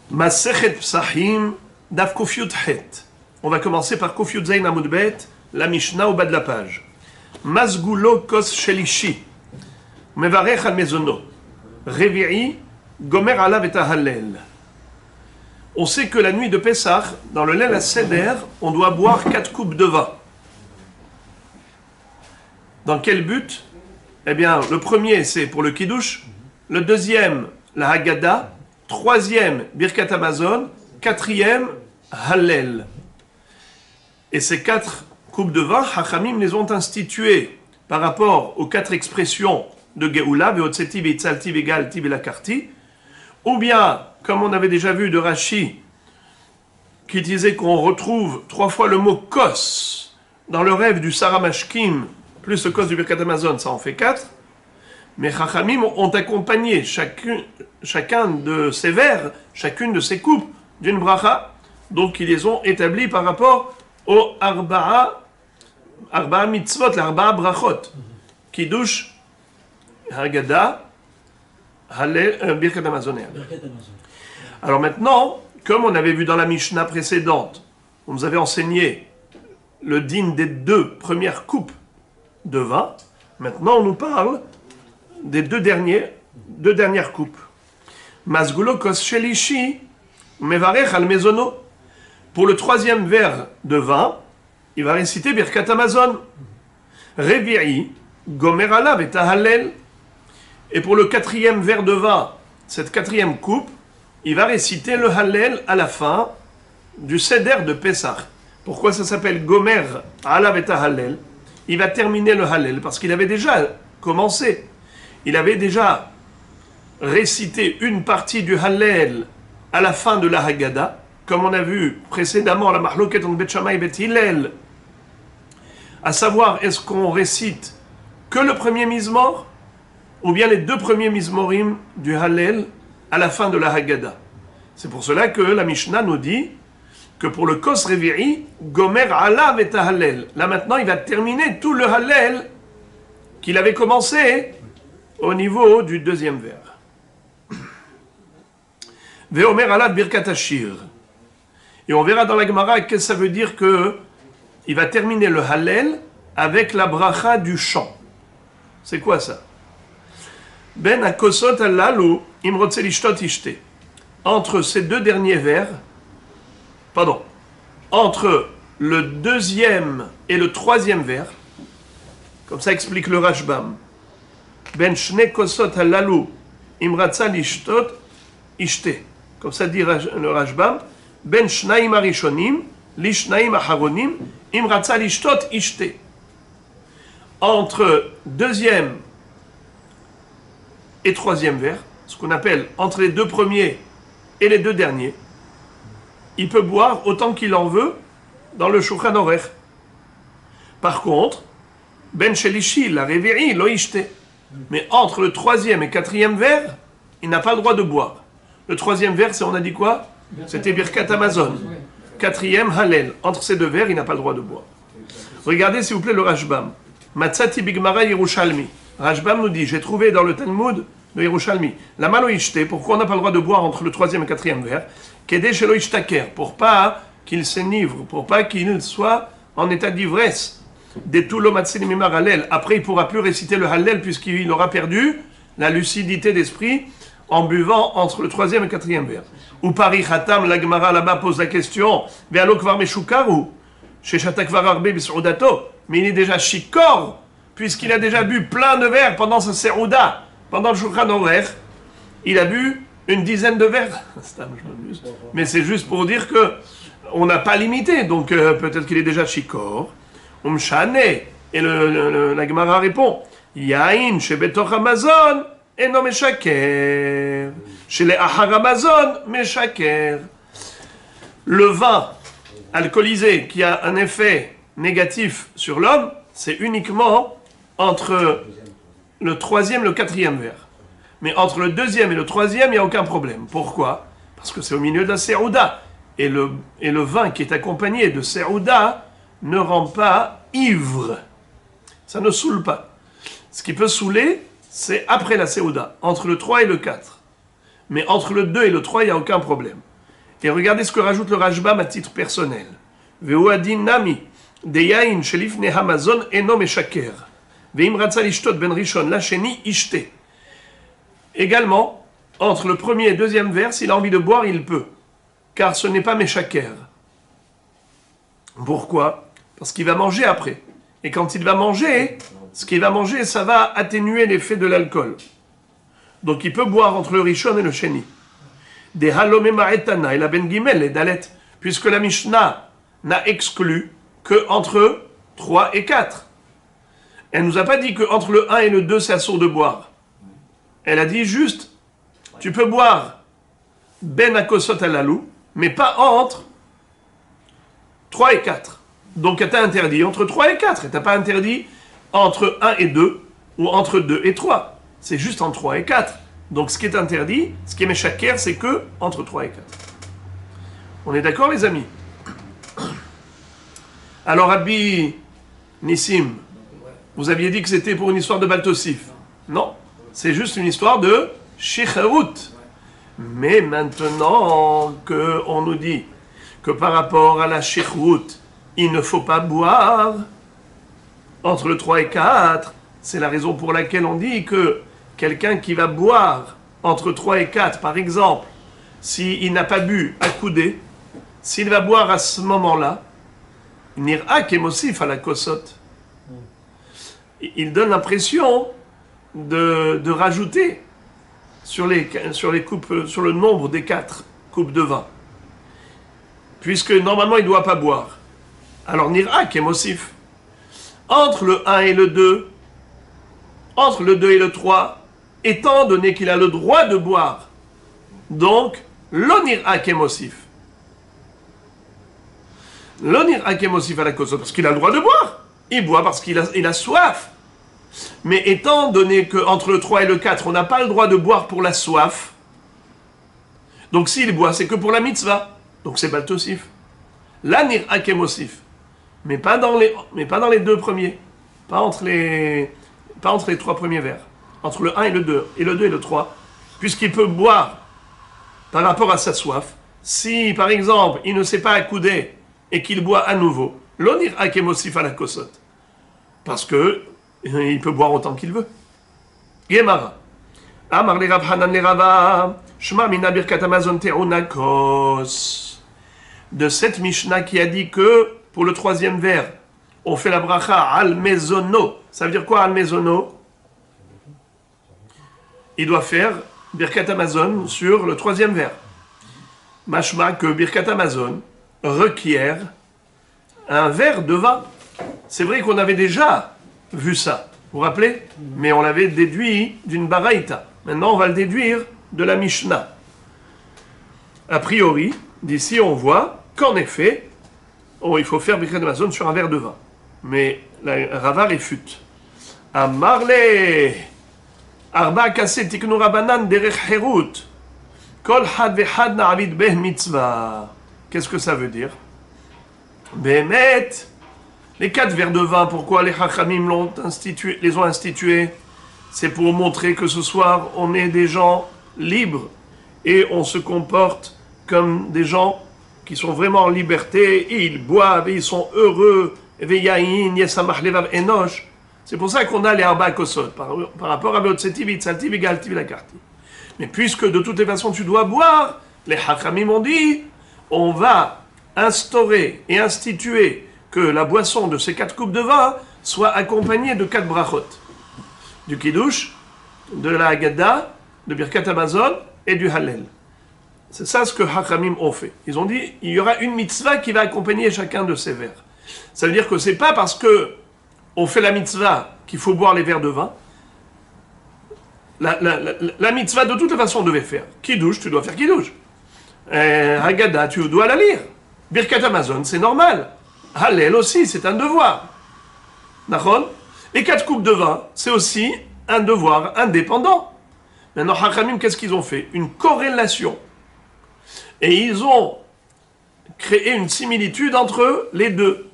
Masechet Psachim, Daf Kuf Yud Het. On va commencer par Kuf Yud Zayin Amud Bet, la Mishnah au bas de la page. Masgulo Kos Shelishi, Mevarech al Mezono, Revi'i, Gomer Alav et Hallel. On sait que la nuit de Pessah, dans le Leil HaSeder, on doit boire 4 coupes de vin. Dans quel but? Eh bien, le premier, c'est pour le Kiddush. Le deuxième, la Haggadah. Troisième, Birkat Hamazon. Quatrième, Hallel. Et ces 4 coupes de vin, Chachamim les ont instituées par rapport aux 4 expressions de Geoula, Veotseti, Veitzalti, Vegalti, Velakarti, ou bien, comme on avait déjà vu de Rashi, qui disait qu'on retrouve 3 fois le mot Kos dans le rêve du Saramashkim, plus le Kos du Birkat Hamazon, ça en fait 4. Mais Chachamim ont accompagné chacun de ces vers, chacune de ces coupes d'une bracha, donc ils les ont établis par rapport aux Arba'a mitzvot, les Arba'a brachot, Kiddush, Haggadah, Birkat Hamazon. Alors maintenant, comme on avait vu dans la Mishnah précédente, on nous avait enseigné le din des 2 premières coupes de vin, maintenant on nous parle des 2 dernières coupes. Masgulo kos shelishi, mevarech al mezono. Pour le 3e verre de vin, il va réciter Birkat Hamazon. Revi'i, gomer alav et hallel. Et pour le 4e verre de vin, cette 4e coupe, il va réciter le Hallel à la fin du Seder de Pessah. Pourquoi ça s'appelle Gomer Alav et Hallel? Il va terminer le Hallel parce qu'il avait déjà commencé. Il avait déjà récité une partie du Hallel à la fin de la Haggadah, comme on a vu précédemment la Mahloket en Bet Shammai et Bet Hillel, à savoir est-ce qu'on récite que le premier Mizmor ou bien les 2 premiers Mizmorim du Hallel à la fin de la Haggadah. C'est pour cela que la Mishnah nous dit que pour le Kos Revi'i, Gomer Alav et Hallel. Là maintenant, il va terminer tout le Hallel qu'il avait commencé au niveau du 2e vers. Ve'omer Alav Birkat Hashir. Et on verra dans la Gemara que ça veut dire que il va terminer le Hallel avec la bracha du chant. C'est quoi ça? Ben akosot alalu imrotze lishtot ishte. Entre ces 2 derniers vers, entre le 2e et le 3e vers, comme ça explique le Rashbam, ben shne kosot alalu imratza lishtot ishte. Comme ça dit le Rashbam, ben shnaim arishonim lishnaim aharonim imratza lishtot ishte. Entre 2e et 3e vers, ce qu'on appelle entre les 2 premiers et les 2 derniers, il peut boire autant qu'il en veut dans le Shulchan Aruch. Par contre, Ben Shelishi, la Revi'i, lo ishte. Mais entre le 3e et 4e vers, il n'a pas le droit de boire. Le 3e vers, c'est, on a dit quoi? C'était Birkat Hamazon. 4e, Hallel. Entre ces 2 vers, il n'a pas le droit de boire. Regardez s'il vous plaît le Rashbam. Matzati bigmara Yerushalmi. Rashbam nous dit, j'ai trouvé dans le Talmud de Yerushalmi, la malo ishte, pourquoi on n'a pas le droit de boire entre le 3e et 4e vers, kede shelo ishtaker, pour pas qu'il s'enivre, pour pas qu'il soit en état d'ivresse, des tout lomatsin mimar hallel. Après, il ne pourra plus réciter le hallel puisqu'il aura perdu la lucidité d'esprit en buvant entre le 3e et le 4e vers. Ou Paris Khatam, la Gemara là-bas pose la question, ve'alo kvar meshukaru, sheshata kvar arbe b's'udato, mais il est déjà shikor, puisqu'il a déjà bu plein de verres pendant sa serouda. Pendant le Shulchan Aruch, il a bu une dizaine de verres. Mais c'est juste pour dire que on n'a pas limité, donc peut-être qu'il est déjà shikor. Umshane, et la Gemara répond, Yain shebetoch Hamazon eno meshaker, shele achar Hamazon meshaker. Le vin alcoolisé qui a un effet négatif sur l'homme, c'est uniquement entre le 3e et le 4e vers. Mais entre le 2e et le 3e, il n'y a aucun problème. Pourquoi? Parce que c'est au milieu de la serouda. Et le vin qui est accompagné de serouda ne rend pas ivre. Ça ne saoule pas. Ce qui peut saouler, c'est après la serouda, entre le 3 et le 4. Mais entre le 2 et le 3, il n'y a aucun problème. Et regardez ce que rajoute le Rashbam à titre personnel. Ve'uadin nami deyain shelifne hamazon eno meshaker. Ve'im ratza lishtot ben rishon lasheni ishte. Également, entre le premier et le deuxième vers, s'il a envie de boire, il peut. Car ce n'est pas meshaker. Pourquoi? Parce qu'il va manger après. Et quand il va manger, ce qu'il va manger, ça va atténuer l'effet de l'alcool. Donc il peut boire entre le Rishon et le Sheni. Des Halomé Ma'etana et la Ben Gimel et Dalet, puisque la Mishnah n'a exclu que entre 3 et 4. Elle ne nous a pas dit qu'entre le 1 et le 2, c'est assourd de boire. Elle a dit juste, tu peux boire Ben Akosot Alalou, mais pas entre 3 et 4. Donc elle t'a interdit entre 3 et 4. Elle t'a pas interdit entre 1 et 2 ou entre 2 et 3. C'est juste entre 3 et 4. Donc ce qui est interdit, ce qui est méchaker, c'est que entre 3 et 4. On est d'accord les amis? Alors Rabbi Nissim, vous aviez dit que c'était pour une histoire de Baltosif. Non, c'est juste une histoire de Shicherut. Mais maintenant qu'on nous dit que par rapport à la Shicherut, il ne faut pas boire entre le 3 et 4, c'est la raison pour laquelle on dit que quelqu'un qui va boire entre 3 et 4, par exemple, s'il n'a pas bu à couder, s'il va boire à ce moment-là, Nira Kemosif à la Kosot, il donne l'impression de rajouter sur les coupes, sur le nombre des 4 coupes de vin. Puisque normalement il ne doit pas boire. Alors Nira Kemosif. Entre le 1 et le 2, entre le 2 et le 3, étant donné qu'il a le droit de boire, donc, l'onir akemosif. L'onir akemosif à la cause, parce qu'il a le droit de boire. Il boit parce qu'il a soif. Mais étant donné qu'entre le 3 et le 4, on n'a pas le droit de boire pour la soif, donc s'il boit, c'est que pour la mitzvah. Donc c'est baltosif. L'anir akemosif. Mais pas dans les 2 premiers. Pas entre les 3 premiers vers. Entre le 1 et le 2. Et le 2 et le 3. Puisqu'il peut boire par rapport à sa soif. Si, par exemple, il ne s'est pas accoudé et qu'il boit à nouveau, l'onir akemosif à la kosot. Parce que il peut boire autant qu'il veut. Gemara. Amar le Rav Hanan le Rava. Shma mina birkat Hamazon te'unakos. De cette Mishnah qui a dit que pour le 3e vers, on fait la bracha al mezono. Ça veut dire quoi al mezono? Il doit faire Birkat Hamazon sur le 3e vers. Mashma que Birkat Hamazon requiert un verre de vin. C'est vrai qu'on avait déjà vu ça, vous vous rappelez? Mais on l'avait déduit d'une baraïta. Maintenant, on va le déduire de la Mishnah. A priori, d'ici, on voit qu'en effet, il faut faire Birkat Hamazon sur un verre de vin. Mais la Rava réfute. Amarle Arba Kasset Tiknu Rabanan Derech Herut Kol Had Vehad Na'avid Beh Mitzvah. Qu'est-ce que ça veut dire? Behemet, les 4 verres de vin, pourquoi les Chachamim les ont institués? C'est pour montrer que ce soir, on est des gens libres et on se comporte comme des gens qui sont vraiment en liberté, et ils boivent, et ils sont heureux. C'est pour ça qu'on a les Arba Kosot, par rapport à Beotseti, Vitzalti, Vigalti, Vilakarti. Mais puisque de toutes les façons tu dois boire, les Chachamim ont dit, on va instaurer et instituer que la boisson de ces 4 coupes de vin soit accompagnée de 4 brachot. Du Kiddush, de la Haggadah, de Birkat Hamazon et du Hallel. C'est ça ce que Chachamim ont fait. Ils ont dit, il y aura une mitzvah qui va accompagner chacun de ces verres. Ça veut dire que c'est pas parce que on fait la mitzvah qu'il faut boire les verres de vin. La mitzvah, de toute façon, on devait faire. Kiddush, tu dois faire Kiddush. Haggadah, tu dois la lire. Birkat Hamazon, c'est normal. Hallel aussi, c'est un devoir. D'accord? Et 4 coupes de vin, c'est aussi un devoir indépendant. Maintenant, Chachamim, qu'est-ce qu'ils ont fait? Une corrélation. Et ils ont créé une similitude entre les deux.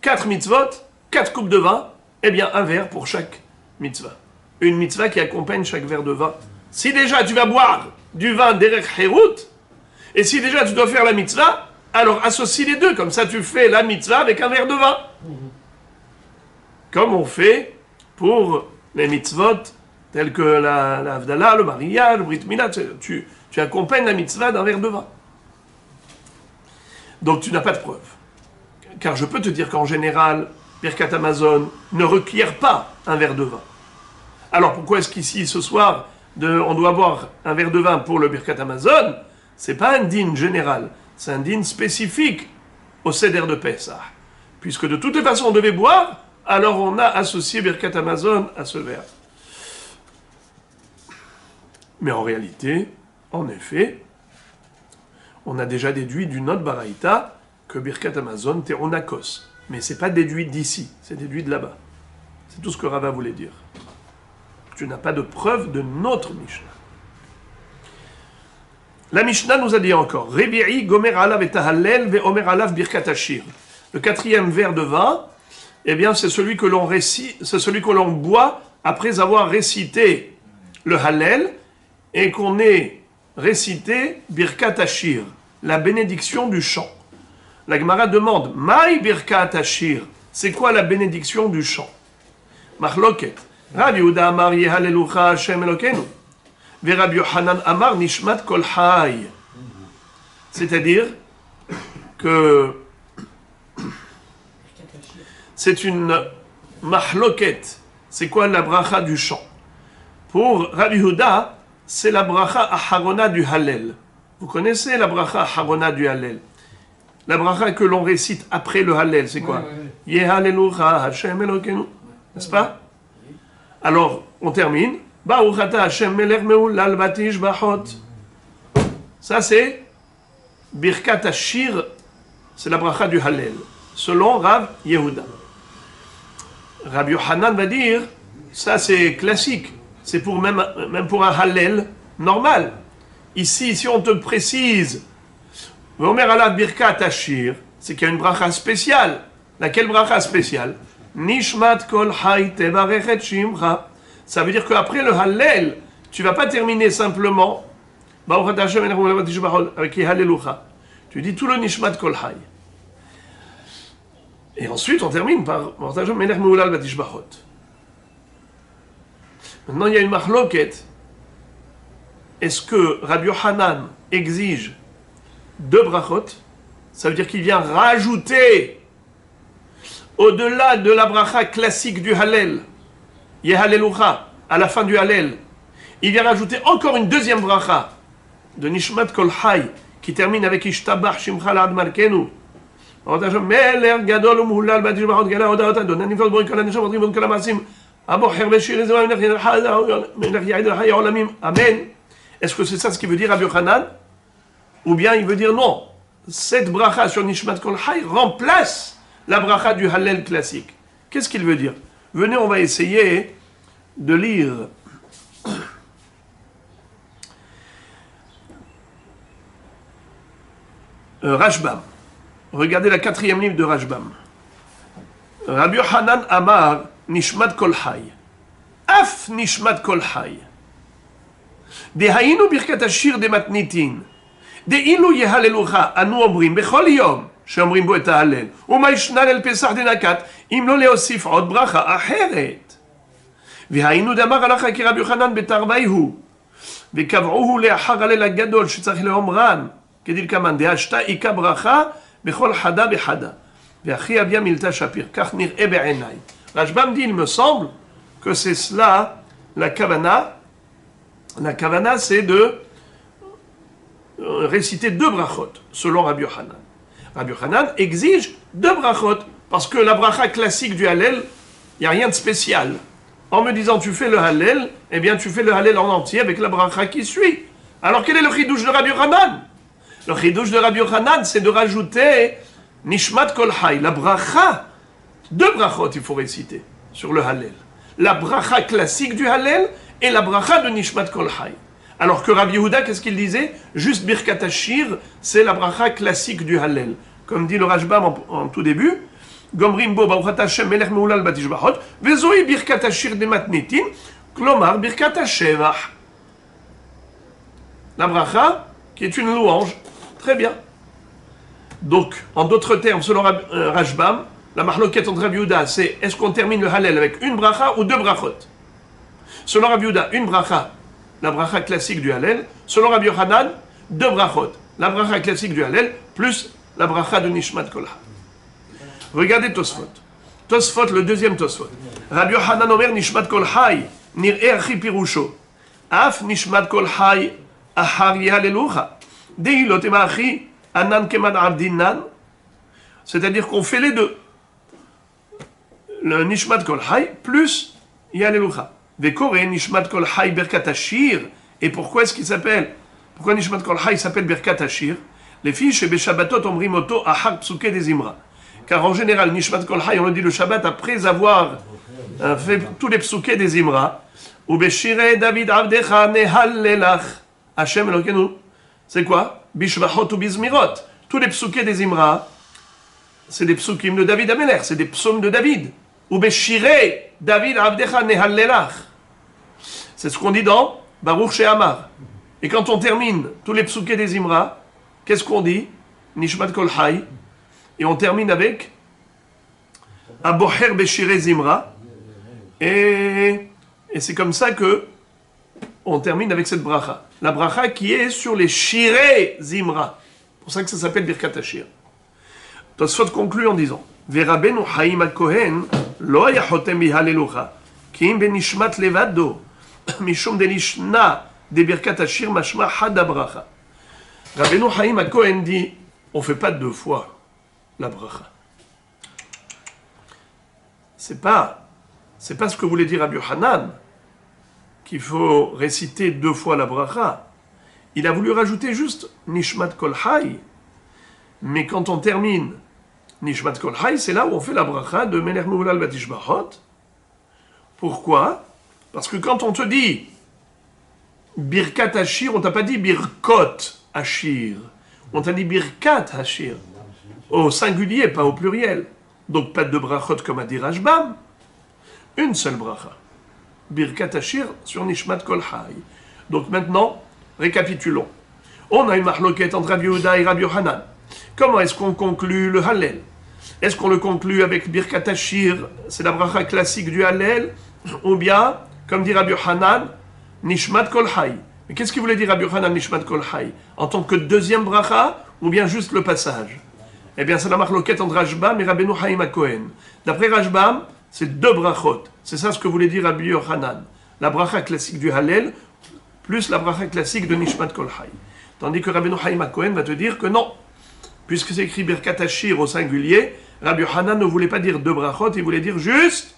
4 mitzvot, 4 coupes de vin, eh bien un verre pour chaque mitzvah. Une mitzvah qui accompagne chaque verre de vin. Si déjà tu vas boire du vin derech herut, Et si déjà tu dois faire la mitzvah, alors associe les deux. Comme ça, tu fais la mitzvah avec un verre de vin. Comme on fait pour les mitzvot, tels que la Havdalah, le mariage, le Brit Mila. Tu accompagnes la mitzvah d'un verre de vin. Donc tu n'as pas de preuve. Car je peux te dire qu'en général, Birkat Hamazon ne requiert pas un verre de vin. Alors pourquoi est-ce qu'ici, ce soir, on doit boire un verre de vin pour le Birkat Hamazon? C'est pas un din général, c'est un din spécifique au Seder de Pessah. Puisque de toutes les façons on devait boire, alors on a associé Birkat Hamazon à ce verre. Mais en réalité, en effet, on a déjà déduit d'une autre baraïta que Birkat Hamazon teronakos. Mais c'est pas déduit d'ici, c'est déduit de là-bas. C'est tout ce que Rava voulait dire. Tu n'as pas de preuve de notre Mishnah. La Mishnah nous a dit encore Rebi'i gomer alav et tahallel ve omer alav birkat hashir. Le quatrième verre de vin, eh bien, c'est celui que l'on récite, c'est celui que l'on boit après avoir récité le hallel et qu'on ait récité birkat hashir, la bénédiction du chant. La Gemara demande Maï birkat hashir, c'est quoi la bénédiction du chant? Machloket. Rabbi Yehuda amar Yehalelucha Hashem Elokeinu. Ve Rabbi Yochanan amar Nishmat Kol Hay. C'est-à-dire que c'est une mahloket. C'est quoi la bracha du chant? Pour Rabbi Yehuda, c'est la bracha aharona du Hallel. Vous connaissez la bracha aharona du Hallel? La bracha que l'on récite après le Hallel, c'est quoi? Yehalelucha Hashem Elokeinu. N'est-ce pas? Alors, on termine. Baruch ata Hashem melech meulal batishbachot. Ça, c'est Birkat Hashir, c'est la bracha du Hallel, selon Rav Yehuda. Rabbi Yochanan va dire, ça c'est classique, c'est pour même pour un Hallel normal. Ici, si on te précise, Vomer alav Birkat Hashir, c'est qu'il y a une bracha spéciale. Laquelle bracha spéciale? Nishmat kol hay tevarechet shimcha. Ça veut dire qu'après le Hallel, tu ne vas pas terminer simplement avec Halelucha. Tu dis tout le Nishmat kol hay. Et ensuite, on termine par Maintenant, il y a une machloket. Est-ce que Rabbi Yochanan exige 2 brachot? Ça veut dire qu'il vient rajouter au-delà de la bracha classique du Hallel, Yehalelucha, à la fin du Hallel, il vient rajouter encore une deuxième bracha de Nishmat Kol Hay, qui termine avec Ishtabach Shimcha La'ad Malkenu. Meler Gadol Umuhlal Batish Bachot Gala Odaot Adon, Nifot Borik Kol HaNeshama Odrim Kol HaMaasim, Abocher Beshir Ezra Menach Yaed El Hay Olamim. Amen. Est-ce que c'est ça ce qu'il veut dire Rabbi Yochanan? Ou bien il veut dire non, cette bracha sur Nishmat Kol Hay remplace la bracha du Hallel classique. Qu'est-ce qu'il veut dire? Venez, on va essayer de lire Rashbam. Regardez la 4e livre de Rashbam. Rabbi Yochanan Amar Nishmat Kol Hay. Af Nishmat Kol Hay. Dehainu Birkat Hashir de Matnitin. Deilu Yehalelucha Anu Omrim Bechol Yom. שאומרים בו את ההלל, ומה ישנה ליל פסח דנקת, אם לא להוסיף עוד ברכה אחרת. והיינו דאמר הלכה כרבי יוחנן בתרוויהו, וקבעוהו לאחר הליל הגדול שצריך לאומרן, כדלקמן, דהשתה איכה ברכה בכל חדה בחדה. ואחי אביה מילתה שפיר, כך נראה בעיניי. רשב"ם dit, il me semble que c'est cela la kavana. La kavana, c'est de réciter 2 brachot, selon Rabbi Yochanan. Rabbi Yochanan exige 2 brachot, parce que la bracha classique du Hallel, il n'y a rien de spécial. En me disant tu fais le Hallel, eh bien tu fais le Hallel en entier avec la bracha qui suit. Alors quel est le chidouche de Rabbi Yochanan? Le chidouche de Rabbi Yochanan, c'est de rajouter Nishmat Kol Hay, la bracha. 2 brachot il faut réciter sur le Hallel. La bracha classique du Hallel et la bracha de Nishmat Kol Hay. Alors que Rabbi Yehuda, qu'est-ce qu'il disait? Juste Birkat Hashir, c'est la bracha classique du Hallel. Comme dit le Rashbam en tout début, Gomrim bo Baruch Hashem melech meulal batishbachot, vezoi Birkat Hashir de matnitin, klomar Birkat Hashevach. La bracha, qui est une louange Très bien. Donc, en d'autres termes, selon Rashbam, la mahloket entre Rabbi Yehuda, c'est est-ce qu'on termine le Hallel avec une bracha ou deux brachot? Selon Rabbi Yehuda, une bracha, la bracha classique du Hallel. Selon Rabbi Yochanan, deux brachot, la bracha classique du Hallel, plus la bracha de Nishmat Kol Hay. Regardez Tosfot. Tosfot, le deuxième Tosfot. Rabbi Yochanan omer Nishmat Kol Hay, nir'e achi pirusho. Af Nishmat Kol Hay, ahar yehalelucha. Deilot ema achi, anan keman abdinan. C'est-à-dire qu'on fait les deux. Le Nishmat Kol Hay plus Yehalelucha. Vekore Nishmat Kol Hay Birkat Hashir. Et pourquoi est-ce qu'il s'appelle? Pourquoi Nishmat Kol Hay s'appelle Birkat Hashir? Les filles chez Beshabbatot omrim oto ahar psuke des Imra. Car en général, Nishmat Kol Hay, on le dit le Shabbat après avoir fait tous les psuke des Imra. Ou Beshire David Avdecha Nehallelach. Hashem Elokenu. C'est quoi? Bishvachot ou Bizmirot. Tous les psuke des Imra, c'est des psukim de David Amelech, c'est des psaumes de David. Ou Beshire David Avdecha Nehallelach. C'est ce qu'on dit dans Baruch She'amar. Et quand on termine tous les psuké des Imra, qu'est-ce qu'on dit? Nishmat Kol Hay. Et on termine avec Aboher Beshire Zimra. Et c'est comme ça que on termine avec cette bracha. La bracha qui est sur les Shire Zimra. C'est pour ça que ça s'appelle Birkat Hashir. Tosfot conclut en disant Verabenu Haim HaKohen lo haya chotem bihalelucha ki im benishmat levado mishum delishna de Birkat Hashir mashma had bracha. Rabbeinu Haim HaKohen dit on ne fait pas deux fois la bracha. C'est pas ce que voulait dire Rabbi Yochanan qu'il faut réciter deux fois la bracha. Il a voulu rajouter juste Nishmat Kol Hay. Mais quand on termine Nishmat Kol Hay, c'est là où on fait la bracha de Melech Meulal Batishbachot. Pourquoi? Parce que quand on te dit Birkat Hashir, on t'a pas dit Birkot Hashir. On t'a dit Birkat Hashir. Au singulier, pas au pluriel. Donc pas de brachot comme a dit Rashbam. Une seule bracha. Birkat Hashir sur Nishmat Kol Hay. Donc maintenant, récapitulons. On a une mahloket entre Rabbi Yehuda et Rabbi Yochanan. Comment est-ce qu'on conclut le Hallel? Est-ce qu'on le conclut avec Birkat Hashir, c'est la bracha classique du Hallel, ou bien, comme dit Rabbi Yochanan, Nishmat Kol Hay? Mais qu'est-ce qu'il voulait dire Rabbi Yochanan Nishmat Kol Hay? En tant que deuxième bracha, ou bien juste le passage? Eh bien, c'est la mahloket entre Rashbam et Rabbeinu Haim HaKohen. D'après Rashbam, c'est deux brachot. C'est ça ce que voulait dire Rabbi Yochanan. La bracha classique du Hallel, plus la bracha classique de Nishmat Kol Hay. Tandis que Rabbeinu Haim HaKohen va te dire que non. Puisque c'est écrit Birkat Hashir au singulier, Rabbi Yochanan ne voulait pas dire deux brachot, il voulait dire juste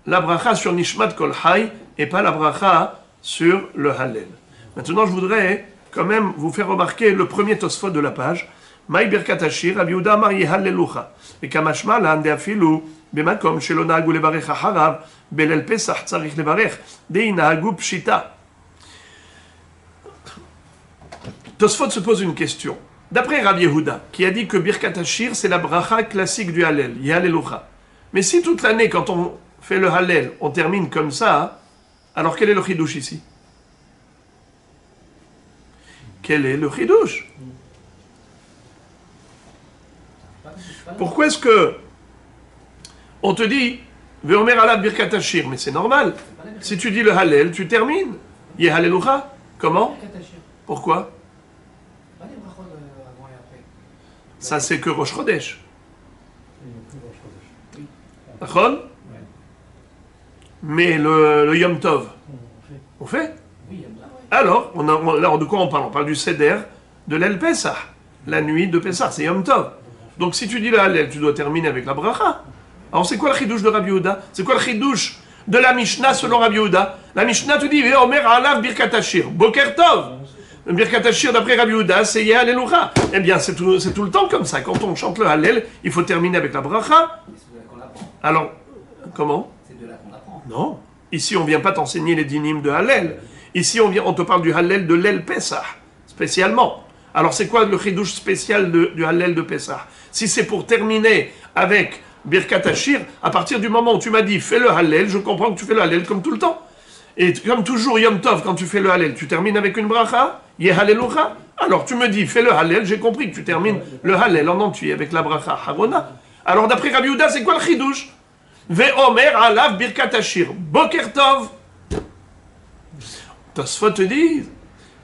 la bracha sur Nishmat Kol Hay et pas la bracha sur le Hallel. Maintenant, je voudrais quand même vous faire remarquer le premier Tosfot de la page. Maï Birkat Hashir, Rabbi Yehuda Amar Yehallelucha. Et kamashma la ande afilu bemakom shelo nahagu levarech acharav belel Pesach tzarich levarech dei nahagu pshita. Tosfot se pose une question. D'après Rabbi Yehuda, qui a dit que Birkat Hashir, c'est la bracha classique du Hallel, Yehallelucha. Mais si toute l'année, quand on fait le Hallel, on termine comme ça, alors quel est le chidouche ici? Quel est le chidouche? Pourquoi est-ce que on te dit Veomer alav Birkat Hashir? Mais c'est normal. Si tu dis le Hallel, tu termines. Yehallelucha. Comment? Pourquoi? Ça, c'est que Rosh Chodesh. D'accord? Mais le Yom Tov, on fait? Alors, là, de quoi on parle? On parle du Seder de l'El Pesach. La nuit de Pesach, c'est Yom Tov. Donc, si tu dis le Hallel, tu dois terminer avec la bracha. Alors, c'est quoi le chidouche de Rabbi Yehuda? C'est quoi le chidouche de la Mishnah selon Rabbi Yehuda? La Mishnah te dit Omer alav Birkat Hashir. Boker Tov. Birkat Hashir d'après Rabbi Yehuda, c'est Yehallelucha. Eh bien, c'est tout le temps comme ça. Quand on chante le Hallel, il faut terminer avec la bracha. Alors, comment? C'est de là qu'on apprend. Non. Ici, on ne vient pas t'enseigner les dynimes de Hallel. Ici, on te parle du Hallel de l'El Pesach, spécialement. Alors, c'est quoi le chidouche spécial du Hallel de Pesach? Si c'est pour terminer avec Birkat Hashir, à partir du moment où tu m'as dit fais le Hallel, je comprends que tu fais le Hallel comme tout le temps. Et comme toujours, Yom Tov, quand tu fais le Hallel, tu termines avec une bracha, Yehallelucha. Alors tu me dis, fais le Hallel, j'ai compris que tu termines le Hallel en entier avec la bracha Harona. Alors d'après Rabbi Yehuda, c'est quoi le chidouche? Ve'omer alav birkat hashir. Boker tov. Tosfot te dit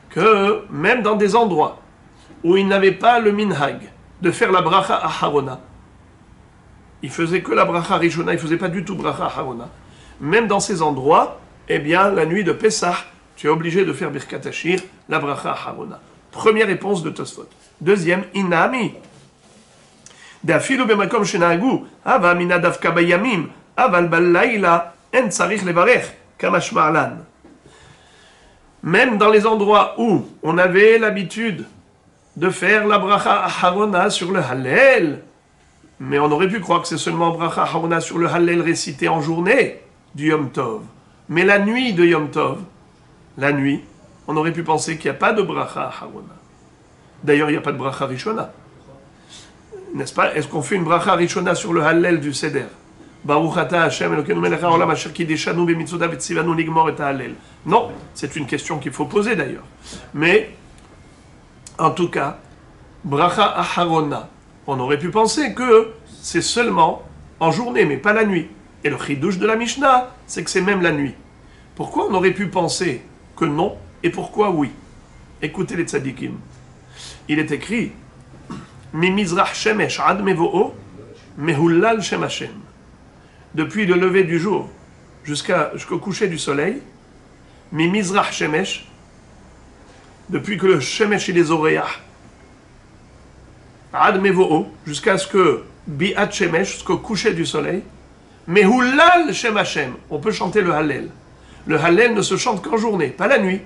que même dans des endroits où il n'avait pas le minhag de faire la bracha Harona, il faisait que la bracha Rishona, il faisait pas du tout bracha Harona. Même dans ces endroits, eh bien, la nuit de Pessah, tu es obligé de faire birkat hashir, la bracha Harona. Première réponse de Tosfot. Deuxième, inami. D'afilu bemakom shenahagu, ava mina davka bayamim, aval balayla, en tsarich levarech, kamash ma'alan. Même dans les endroits où on avait l'habitude de faire la bracha Harona sur le Hallel, mais on aurait pu croire que c'est seulement bracha Harona sur le Hallel récité en journée du Yom Tov. Mais la nuit de Yom Tov, la nuit, on aurait pu penser qu'il n'y a pas de bracha Harona. D'ailleurs, il n'y a pas de bracha Rishona. N'est-ce pas? Est-ce qu'on fait une bracha Rishona sur le Hallel du Seder? Baruch ata Hashem Elokeinu melech haolam asher kideshanu b'mitzvotav v'tzivanu ligmor et ha'Hallel. Non, c'est une question qu'il faut poser d'ailleurs. Mais, en tout cas, bracha Aharona, on aurait pu penser que c'est seulement en journée, mais pas la nuit. Et le chidouche de la Mishnah, c'est que c'est même la nuit. Pourquoi on aurait pu penser que non, et pourquoi oui? Écoutez les tzadikim. Il est écrit Mi mizrach shemesh ad mevo'o mehullal shem Hashem. Depuis le lever du jour jusqu'au coucher du soleil, Mi mizrach shemesh, depuis que le shemesh il est oréah, ad mevo'o, jusqu'à ce que bi'at shemesh, jusqu'au coucher du soleil, mehullal shem Hashem. On peut chanter le Hallel. Le Hallel ne se chante qu'en journée, pas la nuit.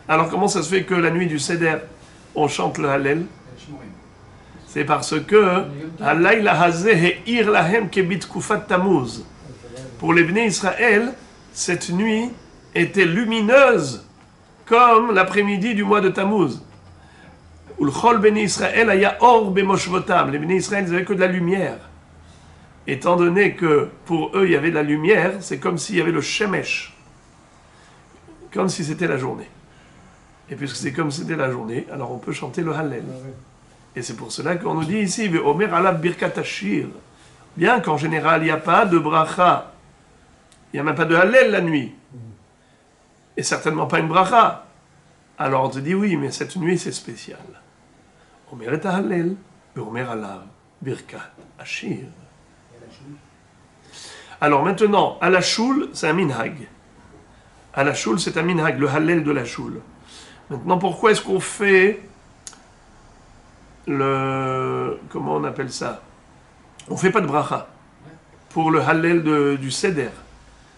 Alors comment ça se fait que la nuit du Seder, on chante le Hallel? C'est parce que pour les Bnei Israël, cette nuit était lumineuse comme l'après-midi du mois de Tammuz. Les Bnei Israël n'avaient que de la lumière. Étant donné que pour eux il y avait de la lumière, c'est comme s'il y avait le shemesh, comme si c'était la journée. Et puisque c'est comme si c'était la journée, alors on peut chanter le Hallel. Et c'est pour cela qu'on nous dit ici, Omer ala birkat hashir. Bien qu'en général, il n'y a pas de bracha. Il n'y a même pas de Hallel la nuit. Et certainement pas une bracha. Alors on te dit oui, mais cette nuit c'est spécial. Omer et Hallel, Omer ala birkat hashir. Alors maintenant, à la choule, c'est un minhag. À la choule, c'est un minhag, le Hallel de la choule. Maintenant, pourquoi est-ce qu'on fait comment on appelle ça? On ne fait pas de bracha pour le Hallel du Seder.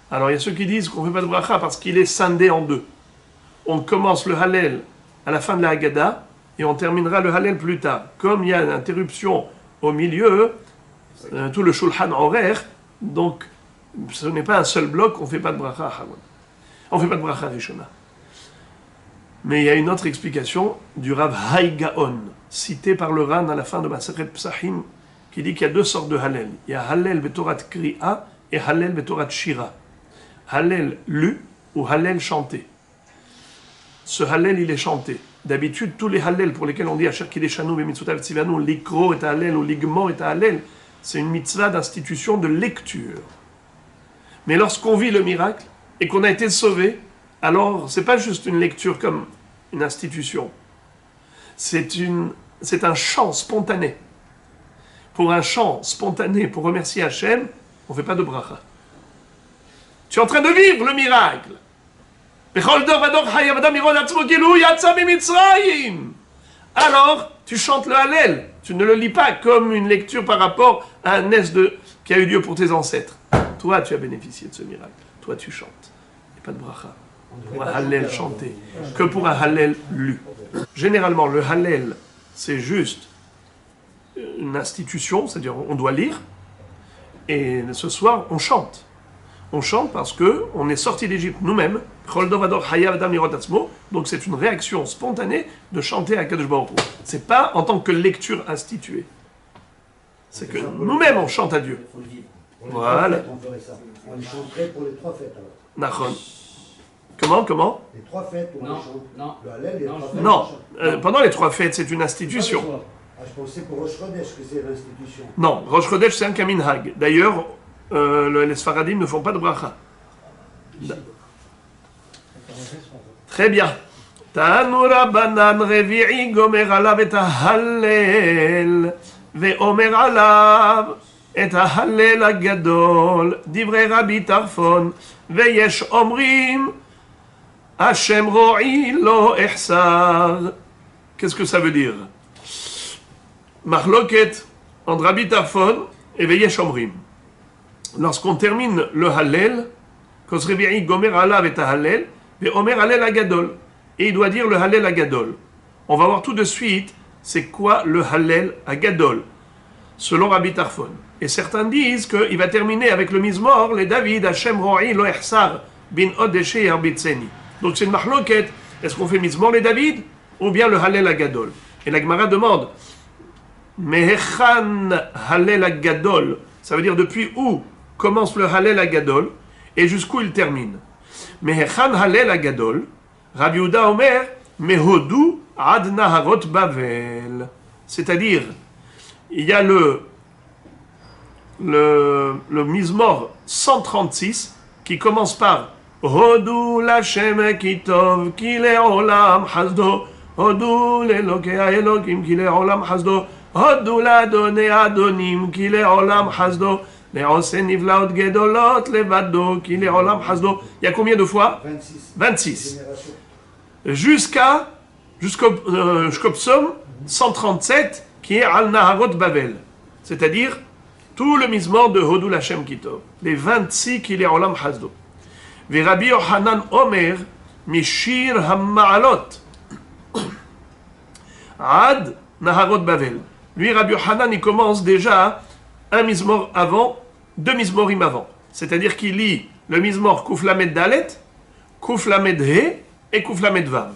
Alors il y a ceux qui disent qu'on ne fait pas de bracha parce qu'il est scindé en deux. On commence le Hallel à la fin de la Haggadah et on terminera le Hallel plus tard. Comme il y a une interruption au milieu, tout le Shulchan horaire, donc ce n'est pas un seul bloc, on ne fait pas de bracha Harona. On ne fait pas de bracha Rishona. Mais il y a une autre explication du Rav Hai Gaon, cité par le Ran à la fin de Masechet Psachim, qui dit qu'il y a deux sortes de Hallel. Il y a Hallel betorat kri'a et Hallel betorat shira. Hallel lu ou Hallel chanté. Ce Hallel, il est chanté. D'habitude, tous les Hallel pour lesquels on dit Asher kideshanu b'mitzvotav tzivanu, likro et Hallel ou ligmor et Hallel, c'est une mitzvah d'institution de lecture. Mais lorsqu'on vit le miracle et qu'on a été sauvé, alors c'est pas juste une lecture comme une institution. C'est un chant spontané. Pour un chant spontané, pour remercier Hachem, on ne fait pas de bracha. Tu es en train de vivre le miracle. Alors, tu chantes le Hallel. Tu ne le lis pas comme une lecture par rapport à un nes qui a eu lieu pour tes ancêtres. Toi, tu as bénéficié de ce miracle. Toi, tu chantes. Il n'y a pas de bracha. Pour un Hallel chanté, que pour un Hallel lu. Généralement, le Hallel, c'est juste une institution, c'est-à-dire on doit lire, et ce soir, on chante. On chante parce qu'on est sorti d'Égypte nous-mêmes, donc c'est une réaction spontanée de chanter à Kadosh Baruch Hu. C'est pas en tant que lecture instituée. C'est que nous-mêmes, on chante à Dieu. Voilà. On chanterait pour les trois fêtes alors. Comment Les 3 fêtes, on Non, les chante. non. Le Hallel, les 3 fêtes. Non, on chante. pendant les 3 fêtes, c'est une institution. Ah, je pensais pour Rosh Chodesh que c'est l'institution. Non, Rosh Chodesh, c'est un kaminhag. D'ailleurs, les Sfaradim ne font pas de bracha. Très bien. Tanu Rabbanan Revi'i Gomer Alav et Hallel Ve'omer Alav et Hallel Agadol Divrei Rabbi Tarfon Ve'yesh Omrim Hashem Ro'i Lo Ehsar. Qu'est-ce que ça veut dire? Marloket entre Rabbi Tarfon et Ve'yesh Omrim. Lorsqu'on termine le Hallel, Kos Revi'i Gomer Alav et Hallel Ve'omer Hallel Agadol. Et il doit dire le Hallel Agadol. On va voir tout de suite c'est quoi le Hallel Agadol, selon Rabbi Tarfon. Et certains disent qu'il va terminer avec le Mizmor, les David, Hashem Ro'i Lo Ehsar, Bin Od Eshe Yarbitzeni. Donc c'est une marloquette. Est-ce qu'on fait Mizmor les David ou bien le Hallel Agadol? Et la Gemara demande Mehechan Hallel Agadol, ça veut dire depuis où commence le Hallel Agadol et jusqu'où il termine. Mehechan Hallel Agadol, Rabbi Yehuda Omer, Mehodu ad Naharot Bavel. C'est-à-dire, il y a le Mizmor 136 qui commence par Hodu l'Hashem kitov ki le'olam hasdo, Hodu l'Elokei Elokim ki le'olam hasdo, Hodu l'Adonai Adonim ki le'olam hasdo, Le'ose nivlaot gedolot levado ki le'olam hasdo. Il y a combien de fois? 26. Jusqu'au psaume 137 qui est Al Naharot Bavel, c'est-à-dire tout le mizmor de Hodou l'Hashem Kitov, les 26 qui est Olam Hasdo. Ve Rabbi Yochanan Omer Mishir Hamma'alot Ad Naharot Bavel. Lui, Rabbi Yochanan, il commence déjà un mizmor avant, 2 mizmorim avant. C'est-à-dire qu'il lit le mizmor Kuf Lamed Dalet, Kuf Lamed He et Kuf Lamed Vav.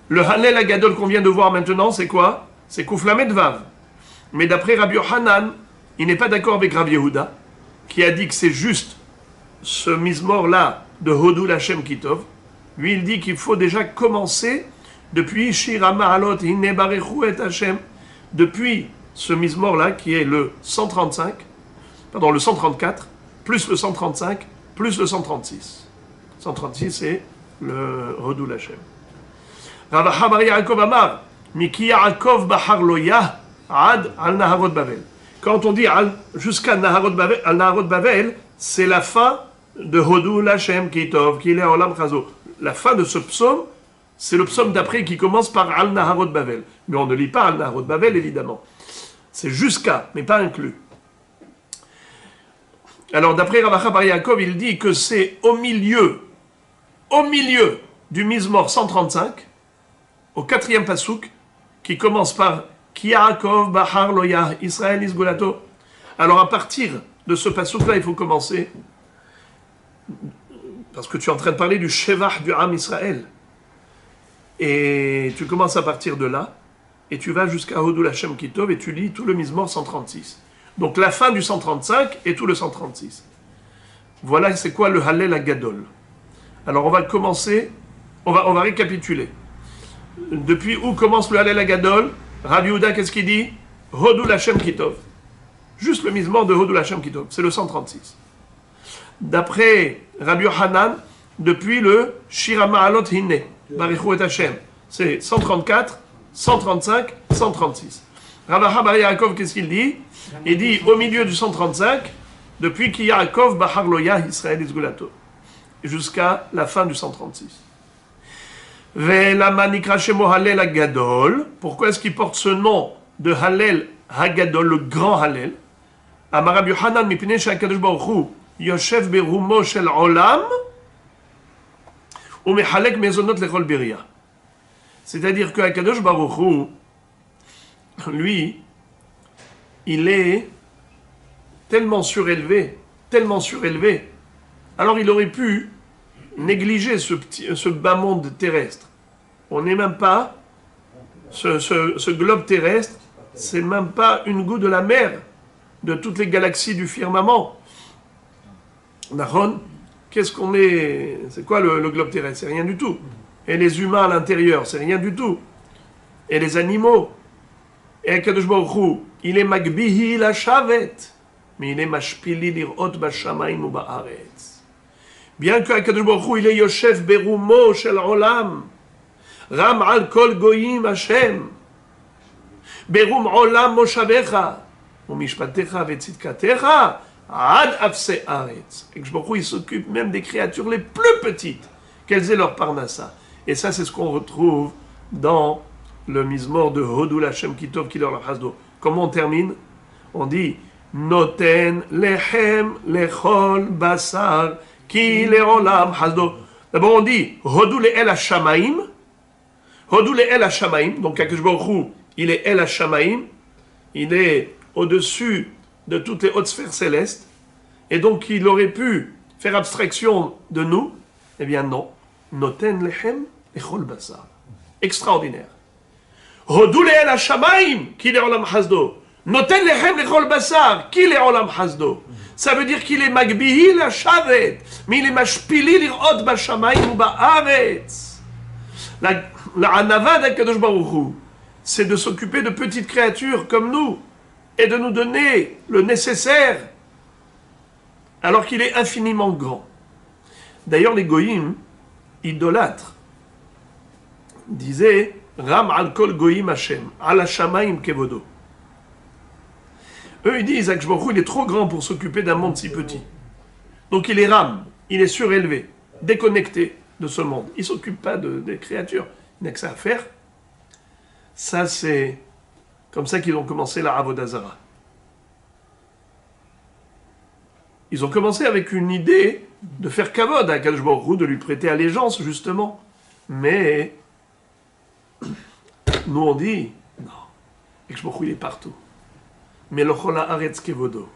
Le Hallel Agadol qu'on vient de voir maintenant, c'est quoi? C'est Kuf Lamed Vav. Mais d'après Rabbi Yochanan, il n'est pas d'accord avec Rabbi Yehuda, qui a dit que c'est juste ce mizmor-là de Hodou l'Hashem Kitov. Lui, il dit qu'il faut déjà commencer depuis Shir HaMa'alot Hinne Barechu et Hashem, depuis ce mizmor-là, qui est le 135, pardon, le 134, plus le 135, plus le 136. 136, c'est le Hodou l'Hashem. Rav Acha bar Yaakov Amar, Miki Yaakov Bahar Loya, Ad al Naharot Bavel. Quand on dit jusqu'à Naharot Bavel, al Naharot Bavel, c'est la fin de Hodou l'Hashem Kitov, qui est Olam Chazo. La fin de ce psaume, c'est le psaume d'après qui commence par Al Naharot Bavel. Mais on ne lit pas Al Naharot Bavel, évidemment. C'est jusqu'à, mais pas inclus. Alors, d'après Rav Acha bar Yaakov, il dit que c'est au milieu du Mizmor 135, au 4e pasouk, qui commence par Ki Yaakov Bahar Loya, Israël Isgolato. Alors, à partir de ce pasouk-là, il faut commencer, parce que tu es en train de parler du Shevach du Ham Israël. Et tu commences à partir de là, et tu vas jusqu'à Hodou l'Hashem Kitov, et tu lis tout le Mizmor 136. Donc la fin du 135 et tout le 136. Voilà c'est quoi le Hallel Agadol. Alors on va commencer, on va récapituler. Depuis où commence le Hallel Agadol? Rabbi Yehuda, qu'est-ce qu'il dit? Hodou l'Hashem Kitov. Juste le Mizmor de Hodou l'Hashem Kitov, c'est le 136. D'après Rabbi Yochanan, depuis le Shir HaMa'alot Hinne, Barechu et Hashem, c'est 134, 135, 136. Rav Acha bar Yaakov, qu'est-ce qu'il dit? Il dit au milieu du 135, depuis Ki Yaakov Bahar Loya Israël Isgulato, jusqu'à la fin du 136. Ve'lama nikra shemo Hallel Hagadol. Pourquoi est-ce qu'il porte ce nom de Hallel Hagadol, le grand Hallel? Amar Rabbi Yochanan mipnei she'akadosh baruch hu yoshev berumo shel olam u'mechalek mezonot lechol beria. C'est-à-dire que Akadosh Baruch Hu, lui, il est tellement surélevé, alors il aurait pu négliger ce bas monde terrestre. On n'est même pas, ce globe terrestre, c'est même pas une goutte de la mer de toutes les galaxies du firmament. Nahon, qu'est-ce qu'on est? C'est quoi le globe terrestre? C'est rien du tout. Et les humains à l'intérieur, c'est rien du tout. Et les animaux. Et Akadosh Baruch Hu, il est magbihi la shavet, mais il est mashpili lirot b'shamayim ou ba'aretz. Bien que Akadosh Baruch Hu, il est yoshev berumo shel olam, ram al kol goyim Hashem, berum olam moshavecha, umishpatecha vetzitkatecha, ad afse aretz. Akadosh Baruch Hu, il s'occupe même des créatures les plus petites, qu'elles aient leur parnassa. Et ça, c'est ce qu'on retrouve dans le Mizmor de Hodou Lashem Kitov Kilor Lachasdo. Comment on termine? On dit Noten lechem lechol basar ki leolam hasdo. D'abord on dit Hodou le el hashamaim. Hodou le el hashamaim. Donc Akadosh Baruch Hu, il est el hashamaim. Il est au-dessus de toutes les hautes sphères célestes. Et donc il aurait pu faire abstraction de nous. Eh bien non. Noten lechem lechol basar. Extraordinaire. Hodou le'el hashamaim, ki le'olam hasdo. Noten lechem lechol basar, ki le'olam hasdo. Ça veut dire qu'il est magbihi la shavet, mais il est mashpili lirot b'shamayim ou ba'aretz. La anava d'Akadosh Baruch Hu, c'est de s'occuper de petites créatures comme nous, et de nous donner le nécessaire, alors qu'il est infiniment grand. D'ailleurs, les goyim, idolâtres, disaient Ram al kol goyim Hashem, al hashamayim kevodo. Eux, ils disent que il est trop grand pour s'occuper d'un monde si petit. Donc il est Ram, il est surélevé, déconnecté de ce monde. Il ne s'occupe pas des créatures, il n'a que ça à faire. Ça, c'est comme ça qu'ils ont commencé la Avodah Zara. Ils ont commencé avec une idée de faire kavod à Akadosh Baruch Hu, de lui prêter allégeance, justement. Mais nous on dit, non, Akadosh Baruch Hu, il est partout. Melochol haaretz kevodo.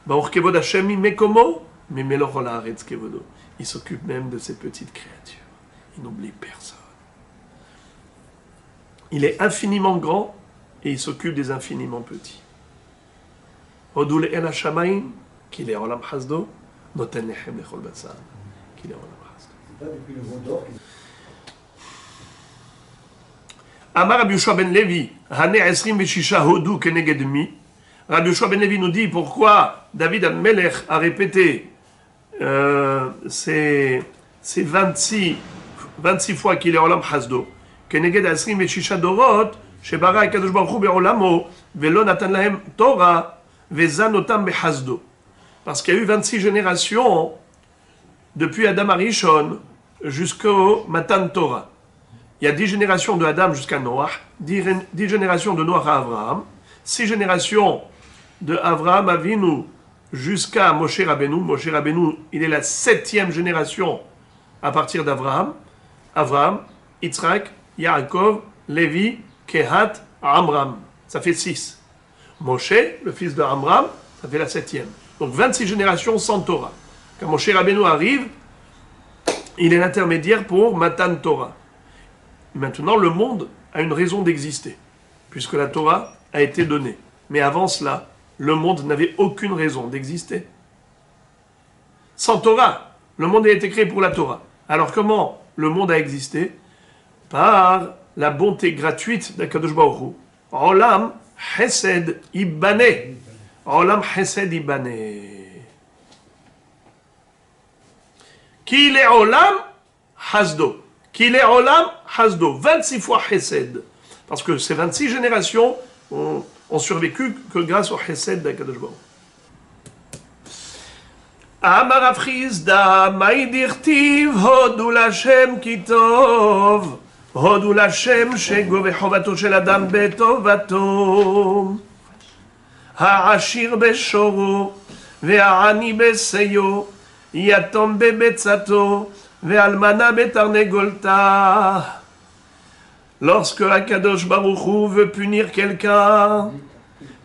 Baruch kevod Hashem mekomo, mais melochol haaretz kevodo. Il s'occupe même de ces petites créatures. Il n'oublie personne. Il est infiniment grand et il s'occupe des infiniment petits. Hodou le'el hashamayim, ki le'olam hasdo, noten lechem lechol basar, ki le'olam hasdo. C'est pas depuis le Veau d'Or Amar Rabbi Yoshua ben Levi, Hane 26 Hodou keneged mi. Rabbi Yoshua ben Levi nous dit pourquoi David Amelech a répété ces 26 fois qu'il est olam hasdo. Keneged 26 dorot, shebara Akadosh Baruch Hu be'olamo, ve'lo natan lahem Torah, ve'zan otam behasdo. Parce qu'il y a eu 26 générations depuis Adam Arishon jusqu'au Matan Torah. Il y a 10 générations de Adam jusqu'à Noach, 10 générations de Noach à Abraham, 6 générations de Abraham Avinu jusqu'à Moshe Rabbeinu. Moshe Rabbeinu, il est la 7e génération à partir d'Abraham. Abraham, Yitzhak, Yaakov, Lévi, Kehat, Amram. Ça fait 6. Moshe, le fils de Amram, ça fait la 7e. Donc 26 générations sans Torah. Quand Moshe Rabbeinu arrive, il est l'intermédiaire pour Matan Torah. Maintenant, le monde a une raison d'exister, puisque la Torah a été donnée. Mais avant cela, le monde n'avait aucune raison d'exister. Sans Torah, le monde a été créé pour la Torah. Alors comment le monde a existé? Par la bonté gratuite d'Akadosh Baruch Hu. Olam Chesed Ibane. Olam Chesed Ibane. Ki le Olam Hasdo. Qu'il est olam hasdo, 26 fois chesed. Parce que ces 26 générations ont survécu que grâce au chesed d'Akadosh Baruch Hu. Amar Afrizda, Maïdirtiv, Hodou Lashem Kitov, Hodou Lashem Shego Vechovato Shel Adam Betovato, Ha'ashir Beshoro, Ve'ani Beseyo, Yatom Bebetzato, Ve'almana betarnegolta. Lorsque Akadosh Baruch Hu veut punir quelqu'un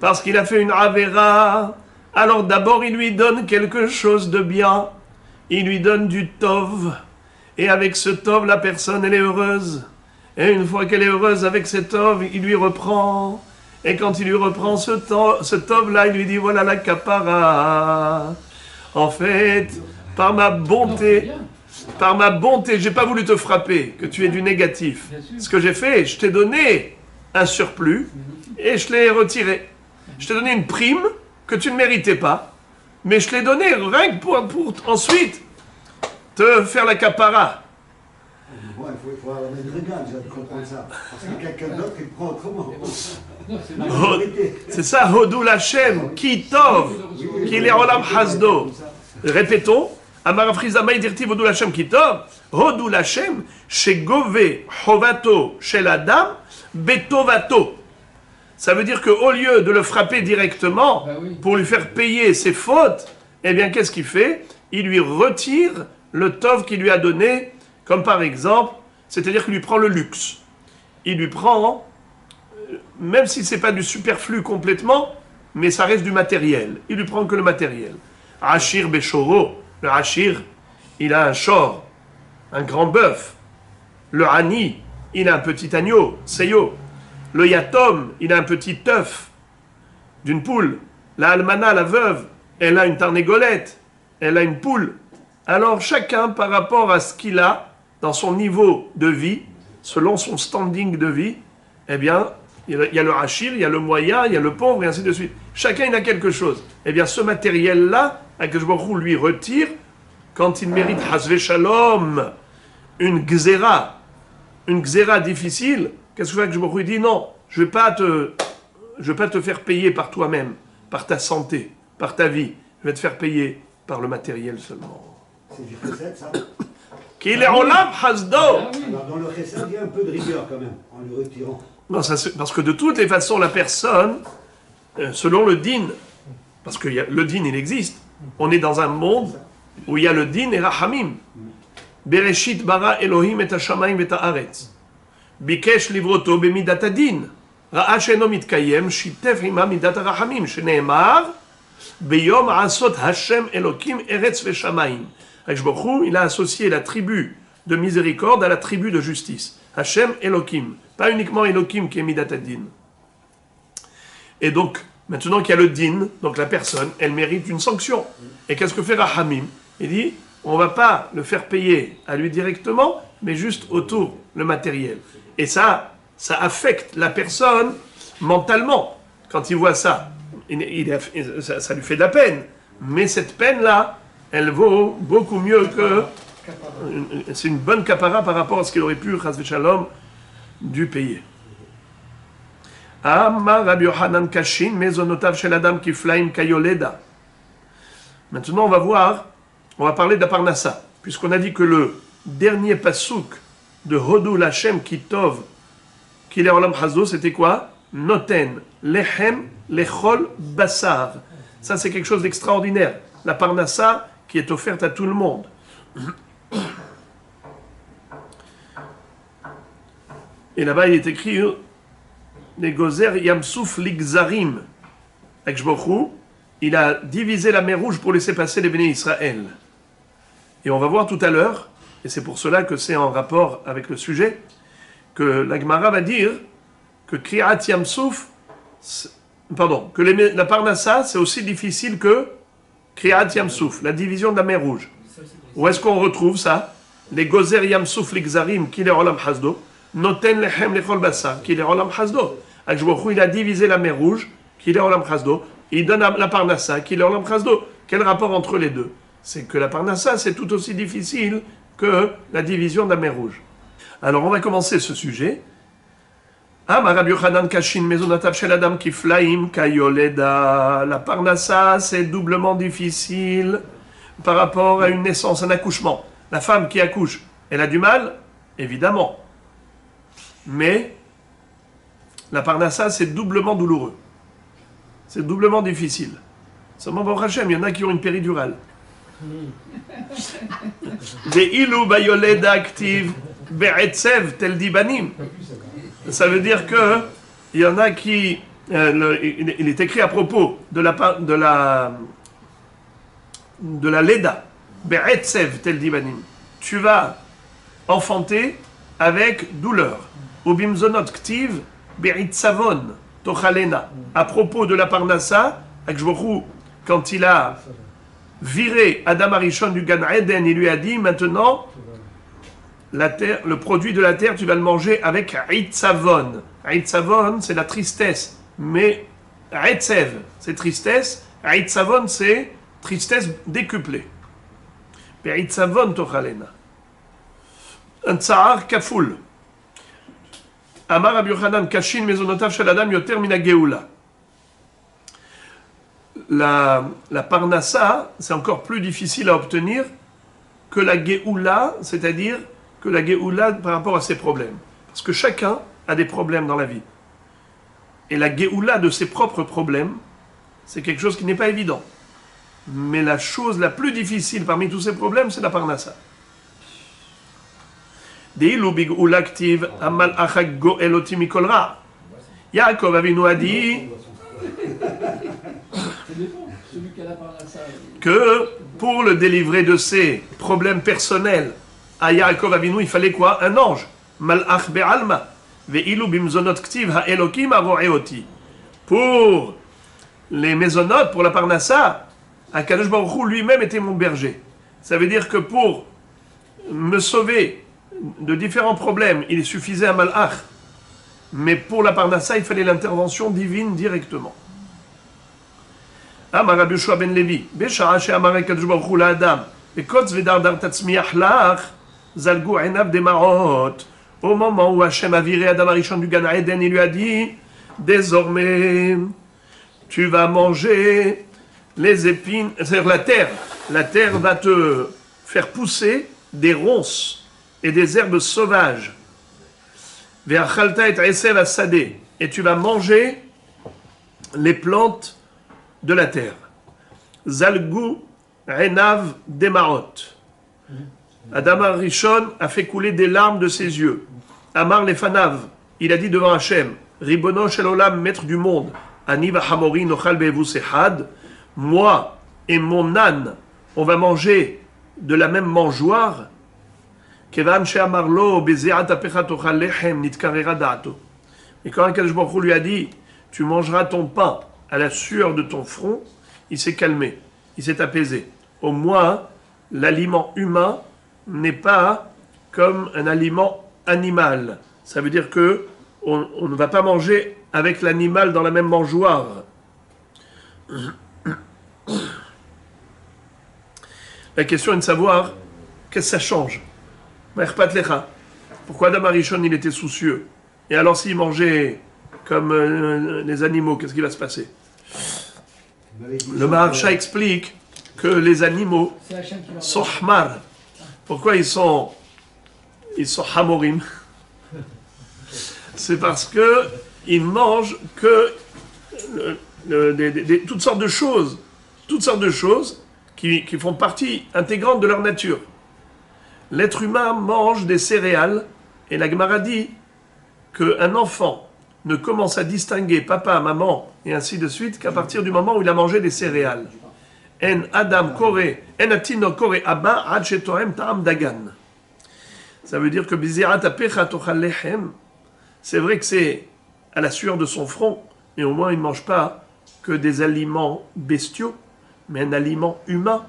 parce qu'il a fait une avera, alors d'abord il lui donne quelque chose de bien, il lui donne du tov, et avec ce tov la personne elle est heureuse, et une fois qu'elle est heureuse avec ce tov, il lui reprend, et quand il lui reprend ce tov là, il lui dit voilà la kapara. En fait, par ma Non, c'est bonté, bien. par ma bonté, j'ai pas voulu te frapper, que tu aies du négatif. Bien sûr. Ce que j'ai fait, je t'ai donné un surplus et je l'ai retiré. Je t'ai donné une prime que tu ne méritais pas, mais je te l'ai donné rien que pour ensuite te faire la capara. Bon, il faut avoir une régale, déjà, de comprendre ça. Parce que quelqu'un d'autre, il prend autrement. Non, c'est La bien. majorité. C'est ça, Hodou Lachem, qui tov, qui les olam hasdo. Répétons, Amar Frizamaï dirtiv Hodou Lachem qui tov, Hodou Lachem, chez Gove Hovato, chez l'Adam, Betovato. Ça veut dire qu'au lieu de le frapper directement Bah oui. pour lui faire payer ses fautes, eh bien qu'est-ce qu'il fait? Il lui retire le tov qu'il lui a donné, comme par exemple, c'est-à-dire qu'il lui prend le luxe. Il lui prend, même si c'est pas du superflu complètement, mais ça reste du matériel. Il lui prend que le matériel. Ashir Beshoro, le Ashir, il a un shor, un grand bœuf. Le Hani, il a un petit agneau, Seyo. Le Yatom, il a un petit œuf d'une poule. La Almana, la veuve, elle a une tarnégolette, elle a une poule. Alors chacun, par rapport à ce qu'il a, dans son niveau de vie, selon son standing de vie, eh bien, il y a le Hachir, il y a le moyen, il y a le pauvre, et ainsi de suite. Chacun, il a quelque chose. Eh bien, ce matériel-là, Akadosh Baruch Hu lui retire, quand il mérite Hasve Shalom, une gzera difficile, qu'est-ce que Akadosh Baruch Hu dit? Non, je vais pas te faire payer par toi-même, par ta santé, par ta vie. Je vais te faire payer par le matériel seulement. C'est du chesed, ça. Qu'il est olam hasdo. Ah oui. Alors, dans le chesed, il y a un peu de rigueur quand même, en le retirant. Non, parce que de toutes les façons, la personne, selon le din, parce que le din, il existe, on est dans un monde où il y a le din et rahamim. Bereshit bara Elohim et hashamayim et haaretz. Bikesh livroto bemidat adin. Ra'a she'eno mitkayem, shitef ima midat harahamim. Shene'emar, beyom asot Hashem Elokim eretz veshamayim. Akadosh Baruch Hu, il a associé la tribu de miséricorde à la tribu de justice. Hashem Elokim. Pas uniquement Elokim qui est Midat ad-Din. Et donc, maintenant qu'il y a le din, donc la personne, elle mérite une sanction. Et qu'est-ce que fait Rahamim? Il dit, on ne va pas le faire payer à lui directement, mais juste autour, le matériel. Et ça affecte la personne mentalement. Quand il voit ça, ça lui fait de la peine. Mais cette peine-là, elle vaut beaucoup mieux que... C'est une bonne capara par rapport à ce qu'il aurait pu, Chas v'Shalom, dû payer. Amar Rabbi Yochanan Kashin, Mezonotav Shel Adam Kiflaim Kayoleda. Maintenant, on va parler de la Parnassa, puisqu'on a dit que le dernier pasouk de Hodou Lachem Kitov, qu'il est Olam Hazo, c'était quoi? Noten, Lechem, Lechol, Bassar. Ça, c'est quelque chose d'extraordinaire. La Parnassa qui est offerte à tout le monde. Et là-bas, il est écrit les Gozer Yamsouf Ligzarim. Akadosh Baruch Hu, il a divisé la mer Rouge pour laisser passer les bénis Israël. Et on va voir tout à l'heure, et c'est pour cela que c'est en rapport avec le sujet, que la Gemara va dire que Kriyat Yamsouf, que la Parnassa, c'est aussi difficile que Kriyat Yamsouf, la division de la mer Rouge. Où est-ce qu'on retrouve ça? Les Gozer Yamsouf Ligzarim, qui est Olam Hasdo. Noten lechem lechol bassar, qui est Olam Hasdo. Akadosh Baruch Hu, il a divisé la mer Rouge, qui est Olam Hasdo. Il donne la Parnassa, qui est Olam Hasdo. Quel rapport entre les deux? C'est que la Parnassa, c'est tout aussi difficile que la division de la mer Rouge. Alors, on va commencer ce sujet. Rabbi Yochanan Kashin, Mezonotav Shel Adam Kiflaim Kayoleda. La Parnassa, c'est doublement difficile par rapport à une naissance, un accouchement. La femme qui accouche, elle a du mal? Évidemment. Mais la Parnassa, c'est doublement douloureux. C'est doublement difficile. Seulement, Baruch Hashem, il y en a qui ont une péridurale. Ve'ilu bayoleda active be'etzev tel dibanim. Ça veut dire que il y en a qui... il est écrit à propos de la leda. Be'etzev tel dibanim. Tu vas enfanter avec douleur. Ubimzonot ktiv be'itzavon tochalena. À propos de la Parnassa, Akadosh Baruch Hu, quand il a viré Adam Arishon du Gan Eden, il lui a dit, maintenant, la terre, le produit de la terre, tu vas le manger avec Eitzavon. Eitzavon, c'est la tristesse, mais Eitzev, c'est tristesse, Eitzavon, c'est tristesse décuplée. Eitzavon tochalena. Un tsar kafoul. Amar Rabbi Yochanan, kashin mezonotav shel adam yoter mina geoula. La parnassa, c'est encore plus difficile à obtenir que la geoula, c'est-à-dire que la geoula par rapport à ses problèmes. Parce que chacun a des problèmes dans la vie. Et la geoula de ses propres problèmes, c'est quelque chose qui n'est pas évident. Mais la chose la plus difficile parmi tous ces problèmes, c'est la parnassa. Deilu big'ula ktiv amal achak go'el oti mikol ra. Yaakov Avinu a dit que pour le délivrer de ses problèmes personnels, à Yaakov Avinu, il fallait quoi? Un ange. Malach be'alma. Ve'ilu bimzonot ktiv ha'elokim aro'eoti. Pour les maisonnotes, pour la parnassa, Akadosh Baruch Hu lui-même était mon berger. Ça veut dire que pour me sauver de différents problèmes, il suffisait un malach. Mais pour la parnassa, il fallait l'intervention divine directement. Amar Rabbi Yoshua ben Levi, Besha'a she'amar Akadosh Baruch Hu la'adam, Bekotz v'dardar tatzmiach lach, zalgu enav demaot. Au moment où Hachem a viré Adam Arishon du Gan Eden, il lui a dit, désormais, tu vas manger les épines, c'est-à-dire la terre. La terre va te faire pousser des ronces et des herbes sauvages. Et tu vas manger les plantes de la terre. Zalgu Enav Demarot. Adam Arishon a fait couler des larmes de ses yeux. Amar Lefanav, il a dit devant Hachem, Ribono Shel Olam, maître du monde, Ani Vahamori Nochal Be'evus Ehad, moi et mon âne, on va manger de la même mangeoire. Kevan she'amarlo beze'at apecha tochal lechem nitkarera da'ato. Et quand Akadosh Baruch Hu lui a dit, tu mangeras ton pain à la sueur de ton front, il s'est calmé, il s'est apaisé. Au moins, l'aliment humain n'est pas comme un aliment animal. Ça veut dire que on ne va pas manger avec l'animal dans la même mangeoire. La question est de savoir qu'est-ce que ça change. Pourquoi Adam Arishon il était soucieux? Et alors s'il mangeait comme les animaux, qu'est-ce qui va se passer? Le Maharsha explique que les animaux sont hamar. Pourquoi ils sont hamorim? C'est parce que ils mangent que toutes sortes de choses qui font partie intégrante de leur nature. L'être humain mange des céréales, et la Gemara dit qu'un enfant ne commence à distinguer papa, maman, et ainsi de suite, qu'à partir du moment où il a mangé des céréales. En Adam Kore, en Atino Kore Abba, Ad Shetohem Ta'am Dagan. Ça veut dire que Bizirat Apecha Tochal Lechem, c'est vrai que c'est à la sueur de son front, mais au moins il ne mange pas que des aliments bestiaux, mais un aliment humain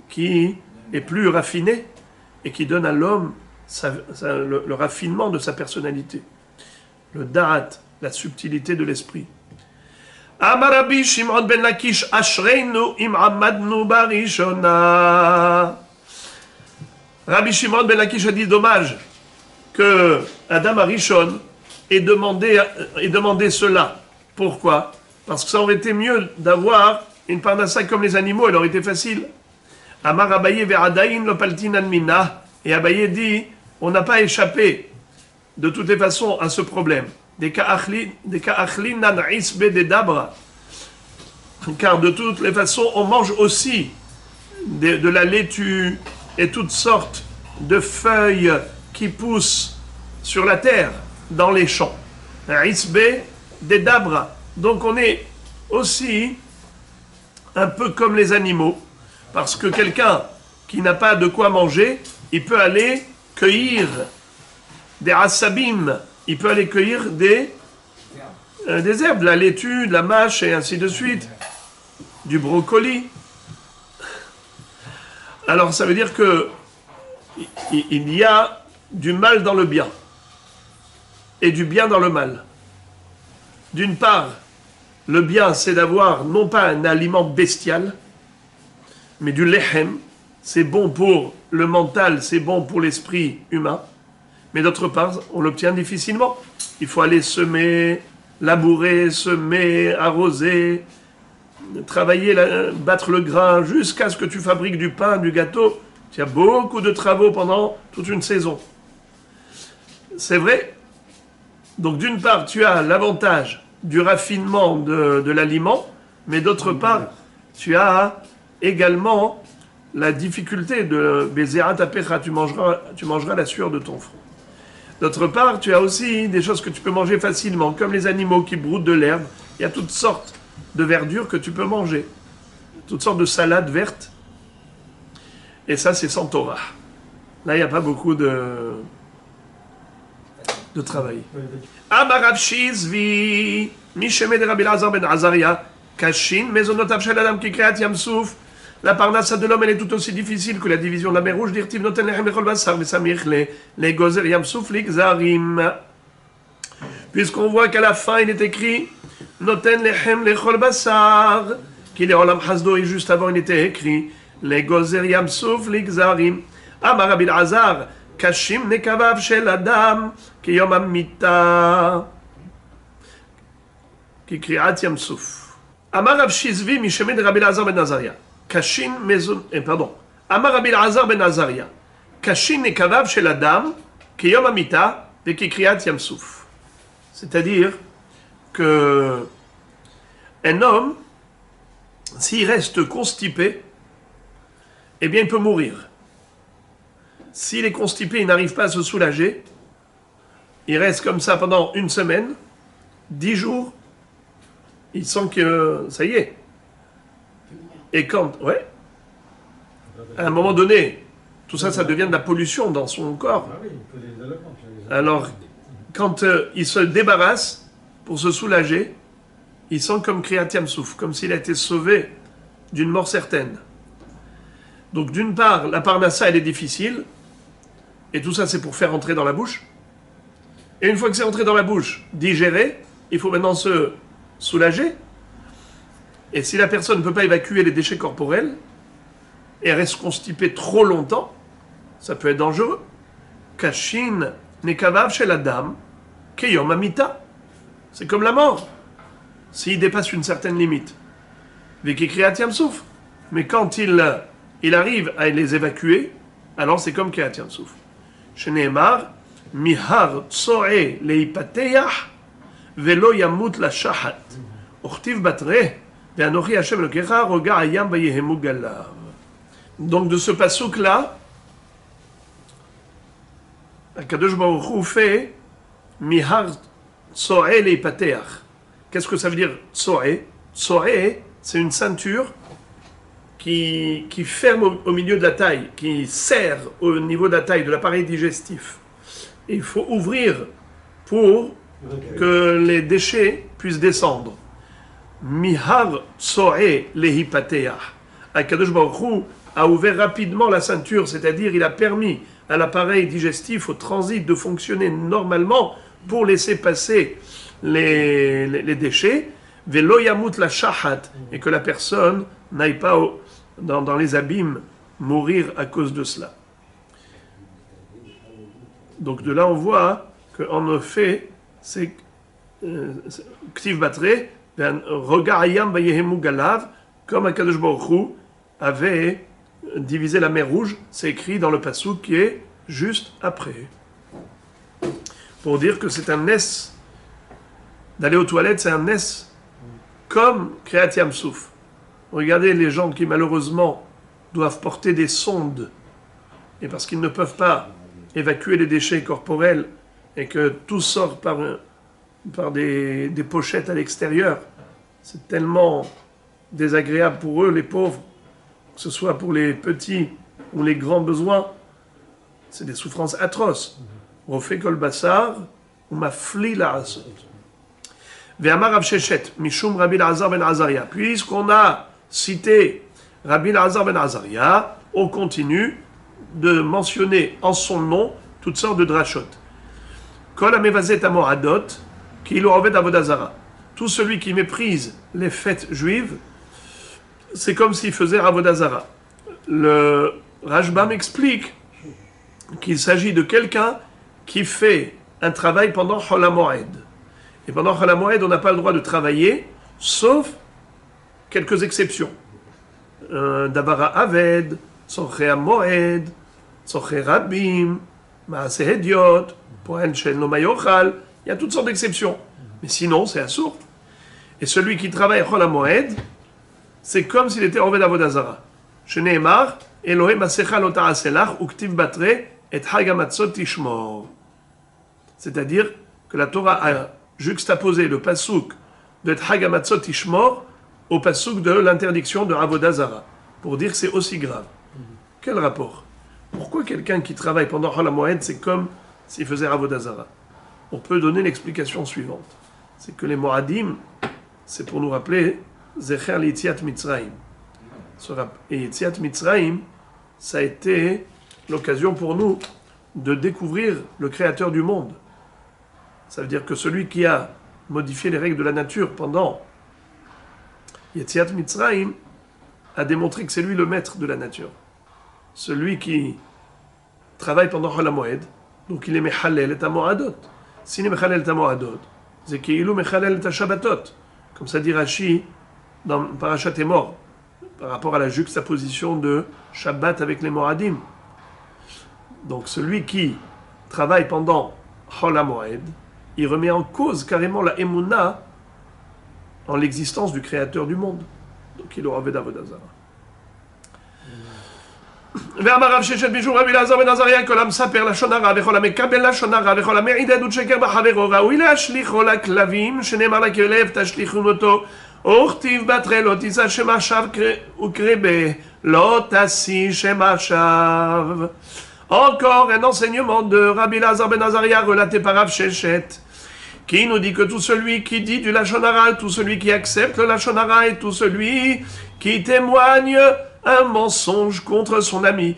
qui est plus raffiné et qui donne à l'homme le raffinement de sa personnalité. Le da'at, la subtilité de l'esprit. Amar Rabbi Shimon ben Lakish, Ashreinu im amadnu barishona. Rabbi Shimon ben Lakish a dit dommage que Adam Arishon ait demandé cela. Pourquoi? Parce que ça aurait été mieux d'avoir une parnassa comme les animaux, elle aurait été facile. Amar Abaye ve'adayin lo paltinan mina. Et Abaye dit, on n'a pas échappé de toutes les façons à ce problème. Car de toutes les façons, on mange aussi de la laitue et toutes sortes de feuilles qui poussent sur la terre, dans les champs. Isbe des dabra. Donc on est aussi un peu comme les animaux, parce que quelqu'un qui n'a pas de quoi manger, il peut aller cueillir des asabim, il peut aller cueillir des herbes, de la laitue, de la mâche et ainsi de suite, du brocoli. Alors ça veut dire que il y a du mal dans le bien et du bien dans le mal. D'une part, le bien c'est d'avoir non pas un aliment bestial, mais du lehem, c'est bon pour le mental, c'est bon pour l'esprit humain. Mais d'autre part, on l'obtient difficilement. Il faut aller semer, labourer, semer, arroser, travailler, battre le grain, jusqu'à ce que tu fabriques du pain, du gâteau. Il y a beaucoup de travaux pendant toute une saison. C'est vrai. Donc d'une part, tu as l'avantage du raffinement de l'aliment, mais d'autre part, tu as également la difficulté de Bézérat Apecha, tu mangeras la sueur de ton front. D'autre part, tu as aussi des choses que tu peux manger facilement, comme les animaux qui broutent de l'herbe. Il y a toutes sortes de verdures que tu peux manger, toutes sortes de salades vertes. Et ça, c'est sans Torah. Là, il n'y a pas beaucoup de travail. Amarav Shizvi, Mishemed Rabbi Lazar ben Azaria, Kashin, Mezonot Shel Adam qui créat Yamsouf. La parnassa de l'homme, elle est tout aussi difficile que la division de la mer rouge. Dirtiv noten lechem lechol basar, vesamich les gozer Yamsouf l'igzarim. Puisqu'on voit qu'à la fin, il est écrit noten lechem lechol basar, qu'il est olam hasdo, et juste avant, il était écrit les gozer Yamsouf l'igzarim. Amar Rabbi Lazar, kashim nekavav shel adam, ki yom amita, ki kriat Yamsouf. Amar Rav Shizvi, Mishemed Rabbi Lazar ben Azaria. Kashin Mezon, pardon. Amar Rabbi Lazar ben Azaria. Kashin et kavav chez la dame, qui yom amita, et qui kriat Yamsouf. C'est-à-dire que un homme, s'il reste constipé, eh bien il peut mourir. S'il est constipé, il n'arrive pas à se soulager, il reste comme ça pendant une semaine, 10 jours, il sent que ça y est. Et quand, ouais, à un moment donné, tout ça, ça devient de la pollution dans son corps. Alors, quand il se débarrasse pour se soulager, il sent comme Kriyat Yamsouf, comme s'il a été sauvé d'une mort certaine. Donc, d'une part, la parnassa, elle est difficile, et tout ça, c'est pour faire entrer dans la bouche. Et une fois que c'est entré dans la bouche, digéré, il faut maintenant se soulager. Et si la personne ne peut pas évacuer les déchets corporels et reste constipée trop longtemps, ça peut être dangereux. Kashin nekavav chez la dame, keyom amita. C'est comme la mort, s'il dépasse une certaine limite. Veki kriat Yamsouf. Mais quand il arrive à les évacuer, alors c'est comme kriat Yamsouf. Sheneemar, mihar tsoe leipateach, velo yamut la shahat. Ortiv batre. Donc de ce passouk-là, Akadosh Baruch Hu fait Mihar Tsoe leipateach. Qu'est-ce que ça veut dire Tsoe? Tsoe, c'est une ceinture qui ferme au milieu de la taille, qui serre au niveau de la taille de l'appareil digestif. Et il faut ouvrir pour que les déchets puissent descendre. Mihar Tsoe lehipateach. Akadosh Baruch Hu a ouvert rapidement la ceinture, c'est-à-dire il a permis à l'appareil digestif, au transit, de fonctionner normalement pour laisser passer les déchets, velo yamut la shahat, et que la personne n'aille pas dans les abîmes mourir à cause de cela. Donc de là on voit qu'en effet, c'est Ktiv Batre, comme Akadosh Baruch Hu avait divisé la mer Rouge, c'est écrit dans le passouk qui est juste après. Pour dire que c'est un nes, d'aller aux toilettes, c'est un nes comme Kriyat Yamsouf. Regardez les gens qui malheureusement doivent porter des sondes, et parce qu'ils ne peuvent pas évacuer les déchets corporels, et que tout sort par des pochettes à l'extérieur, c'est tellement désagréable pour eux, les pauvres, que ce soit pour les petits ou les grands besoins, c'est des souffrances atroces. Rofé kol basar, ou mafli la asot. Ve'amar Rav Sheshet, Rabbi Lazar ben Azaria. Puisqu'on a cité Rabbi Lazar ben Azaria, on continue de mentionner en son nom toutes sortes de drachot. Kol hamevazet hamoradot, ki lo oved avodah zara. Tout celui qui méprise les fêtes juives, c'est comme s'il faisait avodah zara. Le Rashbam explique qu'il s'agit de quelqu'un qui fait un travail pendant Chol HaMoed. Et pendant Chol HaMoed, on n'a pas le droit de travailler, sauf quelques exceptions. Davara Aved, Sorche HaMoed, Sorche Rabim, Maaseh Hediot, Poen Shen Lo Mayochal, il y a toutes sortes d'exceptions. Mais sinon, c'est assourd. Et celui qui travaille Chol HaMoed, c'est comme s'il était Oved Avodah Zara. Shneimar, Elohim Asecha Lo Ta'aselach, Uktiv Batre, et Hagamatzot Tishmor. C'est-à-dire que la Torah a juxtaposé le passouk de Hagamatzot Tishmor au passouk de l'interdiction de Avodah Zara, pour dire que c'est aussi grave. Quel rapport? Pourquoi quelqu'un qui travaille pendant Chol HaMoed, c'est comme s'il faisait Avodah Zara? On peut donner l'explication suivante. C'est que les Moadim, c'est pour nous rappeler Zecher l'Yetziat Mitzrayim. Et Yetziat Mitzrayim, ça a été l'occasion pour nous de découvrir le Créateur du monde. Ça veut dire que celui qui a modifié les règles de la nature pendant Yetziat Mitzrayim a démontré que c'est lui le maître de la nature. Celui qui travaille pendant Chol HaMoed, donc il est Mechalel et Amoradot. S'il est Mechalel et Amoradot, c'est qu'il est Mechalel et Shabbatot. Comme ça dit Rashi dans Parashat Emor, par rapport à la juxtaposition de Shabbat avec les Moradim. Donc celui qui travaille pendant Chol HaMoed, il remet en cause carrément la Emouna en l'existence du Créateur du monde. Donc il aura Avodah Zara. ואמר רב ששת בישור רבי אלעזר בן עזריה כל המספר לשון הרע וכל המקבל לשון הרע וכל המעיד עדות שקר בחברו ראוי להשליכו לכלבים שנאמר לכלב תשליכון אותו וכתיב בתרי לא תישא שם עכשיו וקרבה לא תשיא שם עכשיו. Encore un enseignement de Rabbi Elazar ben Azaria relaté par Rav Sheshet qui nous dit que tout celui qui dit du Lachon Hara, tout celui qui accepte le Lachon Hara et tout celui qui témoigne un mensonge contre son ami,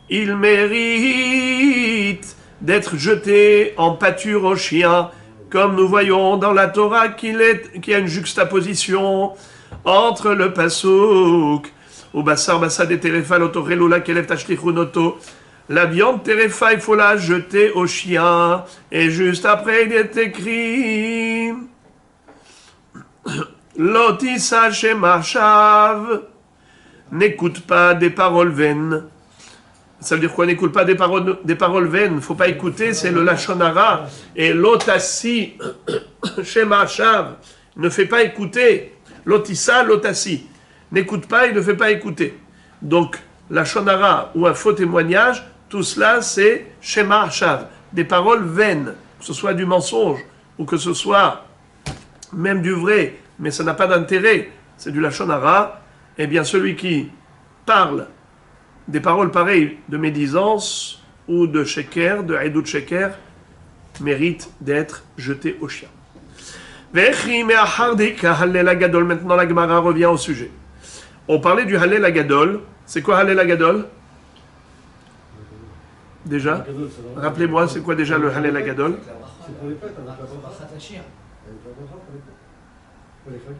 il mérite d'être jeté en pâture aux chiens, comme nous voyons dans la Torah qu'il y a une juxtaposition entre le pasuk ou basar basad et terefa l'otorelula kelev tashlichunoto. La viande terefa, il faut la jeter aux chiens. Et juste après, il est écrit Lotisa shemachav. N'écoute pas des paroles vaines. Ça veut dire quoi? N'écoute pas des paroles vaines. Il ne faut pas écouter, c'est le Lachon Hara. Et l'otasi, shemachav, ne fait pas écouter. Lotissa, l'otasi. N'écoute pas, il ne fait pas écouter. Donc, Lachon Hara ou un faux témoignage, tout cela, c'est shemachav, des paroles vaines, que ce soit du mensonge ou que ce soit même du vrai, mais ça n'a pas d'intérêt, c'est du Lachon Hara. Eh bien, celui qui parle des paroles pareilles de médisance ou de sheker, de haïdout sheker, mérite d'être jeté au chien. Maintenant, la Gemara revient au sujet. On parlait du Hallel Agadol. C'est quoi Hallel Agadol? Déjà? Rappelez-moi, c'est quoi déjà le Hallel Agadol? C'est pour les fêtes, avec la bracha. Pour les fêtes.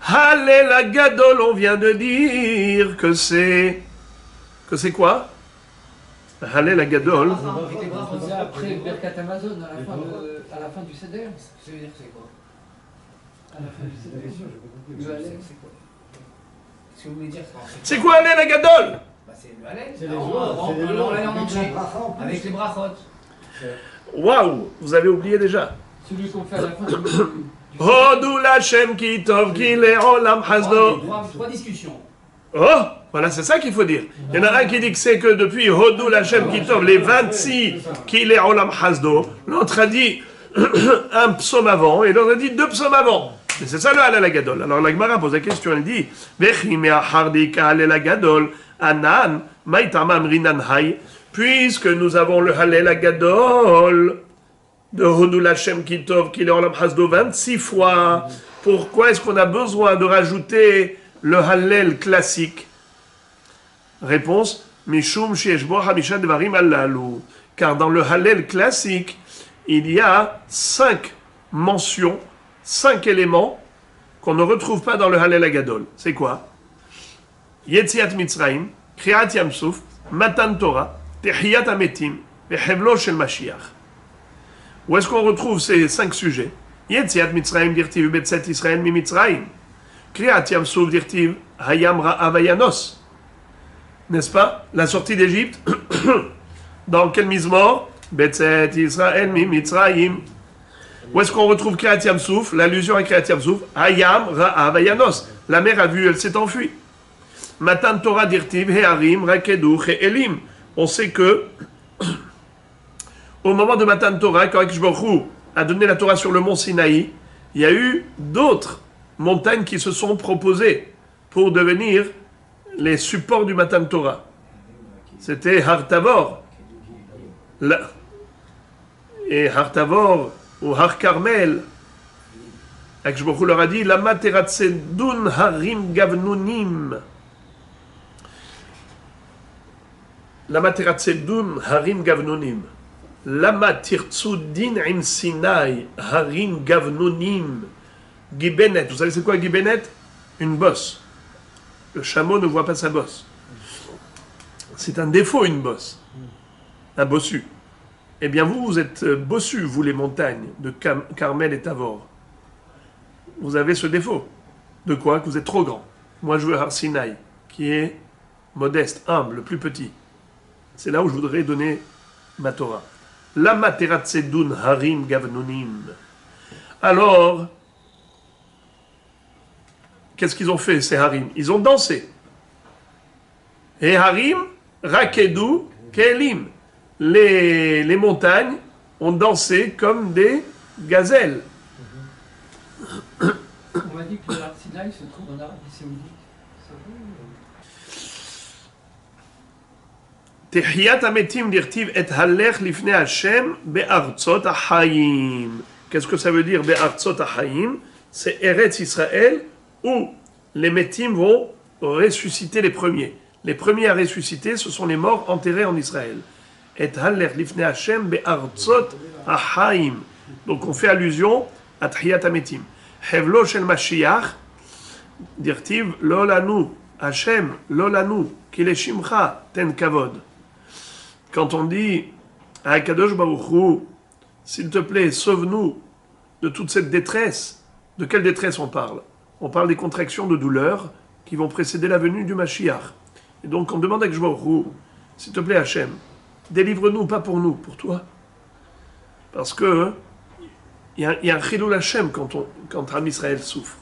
Hallel Agadol, on vient de dire que c'est... Que c'est quoi? Hallel Agadol. C'est après Birkat Amazon, à la fin du Seder. Ça veut dire c'est quoi? À la fin du Seder. Le Hallel, c'est quoi? Qu'est-ce que vous voulez dire? C'est quoi Hallel Agadol? C'est le Hallel. C'est les joies, c'est les lois, en entier. Avec les brachot. Waouh, vous avez oublié déjà. Celui qu'on fait à la fin du... Hodou Lachem ki tov ki le'olam hasdo. Trois discussions. Oh, voilà, c'est ça qu'il faut dire. Il y en a un qui dit que c'est que depuis Hodou Lachem ki tov, les 26 ki le'olam hasdo, l'autre a dit un psaume avant et l'autre a dit 2 psaumes avant. Mais c'est ça le Hallel Agadol. Alors la Gemara pose la question, elle dit Vechi me'achardika Hallel Agadol anan maitamam rinan hay. Puisque nous avons le Hallel Agadol de Hodou Lachem Kitov, qui est en Hasdo 26 fois. Pourquoi est-ce qu'on a besoin de rajouter le Hallel classique? Réponse, Mishum Shieshbo Hamisha Devarim Allalu. Car dans le Hallel classique, il y a 5 mentions, 5 éléments qu'on ne retrouve pas dans le Hallel Agadol. C'est quoi? Yetziat Mitzrayim, Kriat Yamsuf, Matan Torah, Tehiyat Ametim, Hevlo Shel Mashiach. Où est-ce qu'on retrouve ces 5 sujets? Yetziat Mitzrayim dirtiv Betzet Israël mi Mitzrayim. Kriat Yamsuf dirtiv Hayam Ra'avayanos. N'est-ce pas? La sortie d'Égypte. Dans quel mizmor? Betzet Israël mi Mitzrayim. Où est-ce qu'on retrouve Kriat Yamsuf? L'allusion à Kriat Yamsuf. Hayam Ra'avayanos. La mer a vu, elle s'est enfuie. Matan Torah dirtiv Hearim Rakedu Elim. On sait que au moment de Matan Torah, quand Akadosh Baruch Hu a donné la Torah sur le mont Sinaï, il y a eu d'autres montagnes qui se sont proposées pour devenir les supports du Matan Torah. C'était Har Tavor. Et Har Tavor ou Har Carmel. Akadosh Baruch Hu leur a dit Lama teratsedun harim gavnunim. Lama teratsedun harim gavnunim. Lama tirtsudin im Sinai harim gavnunim. Gibenet. Vous savez c'est quoi Gibenet? Une bosse. Le chameau ne voit pas sa bosse. C'est un défaut, une bosse. Un bossu. Eh bien, vous êtes bossus, vous, les montagnes de Carmel et Tavor. Vous avez ce défaut. De quoi? Que vous êtes trop grand. Moi, je veux Har Sinai, qui est modeste, humble, le plus petit. C'est là où je voudrais donner ma Torah. Lama teratsedun harim gavnunim. Alors, qu'est-ce qu'ils ont fait, ces harim? Ils ont dansé. Et harim, rakedu, kelim. Les montagnes ont dansé comme des gazelles. On m'a dit que le Har Sinaï se trouve en Arabie Saoudite. Tehiyat ametim dirtiv et halech lifnei Hashem be'artzot ha'chaim. Qu'est-ce que ça veut dire be'artzot ha'chaim? C'est Eretz Israël où les métim vont ressusciter les premiers. Les premiers à ressusciter, ce sont les morts enterrés en Israël. Et halech lifnei Hashem be'artzot ha'chaim. Donc on fait allusion à Tehiyat ametim. Hevlo shel Mashiach dirtiv lo lanu Hashem lo lanu ki leshimcha ten kavod. Quand on dit à Akadosh Baruch Hu, s'il te plaît, sauve-nous de toute cette détresse, de quelle détresse on parle? On parle des contractions de douleur qui vont précéder la venue du Mashiach. Et donc on demande à Akadosh Baruch Hu, s'il te plaît Hachem, délivre-nous, pas pour nous, pour toi. Parce que il y a un chilul Hachem quand Am Israël souffre.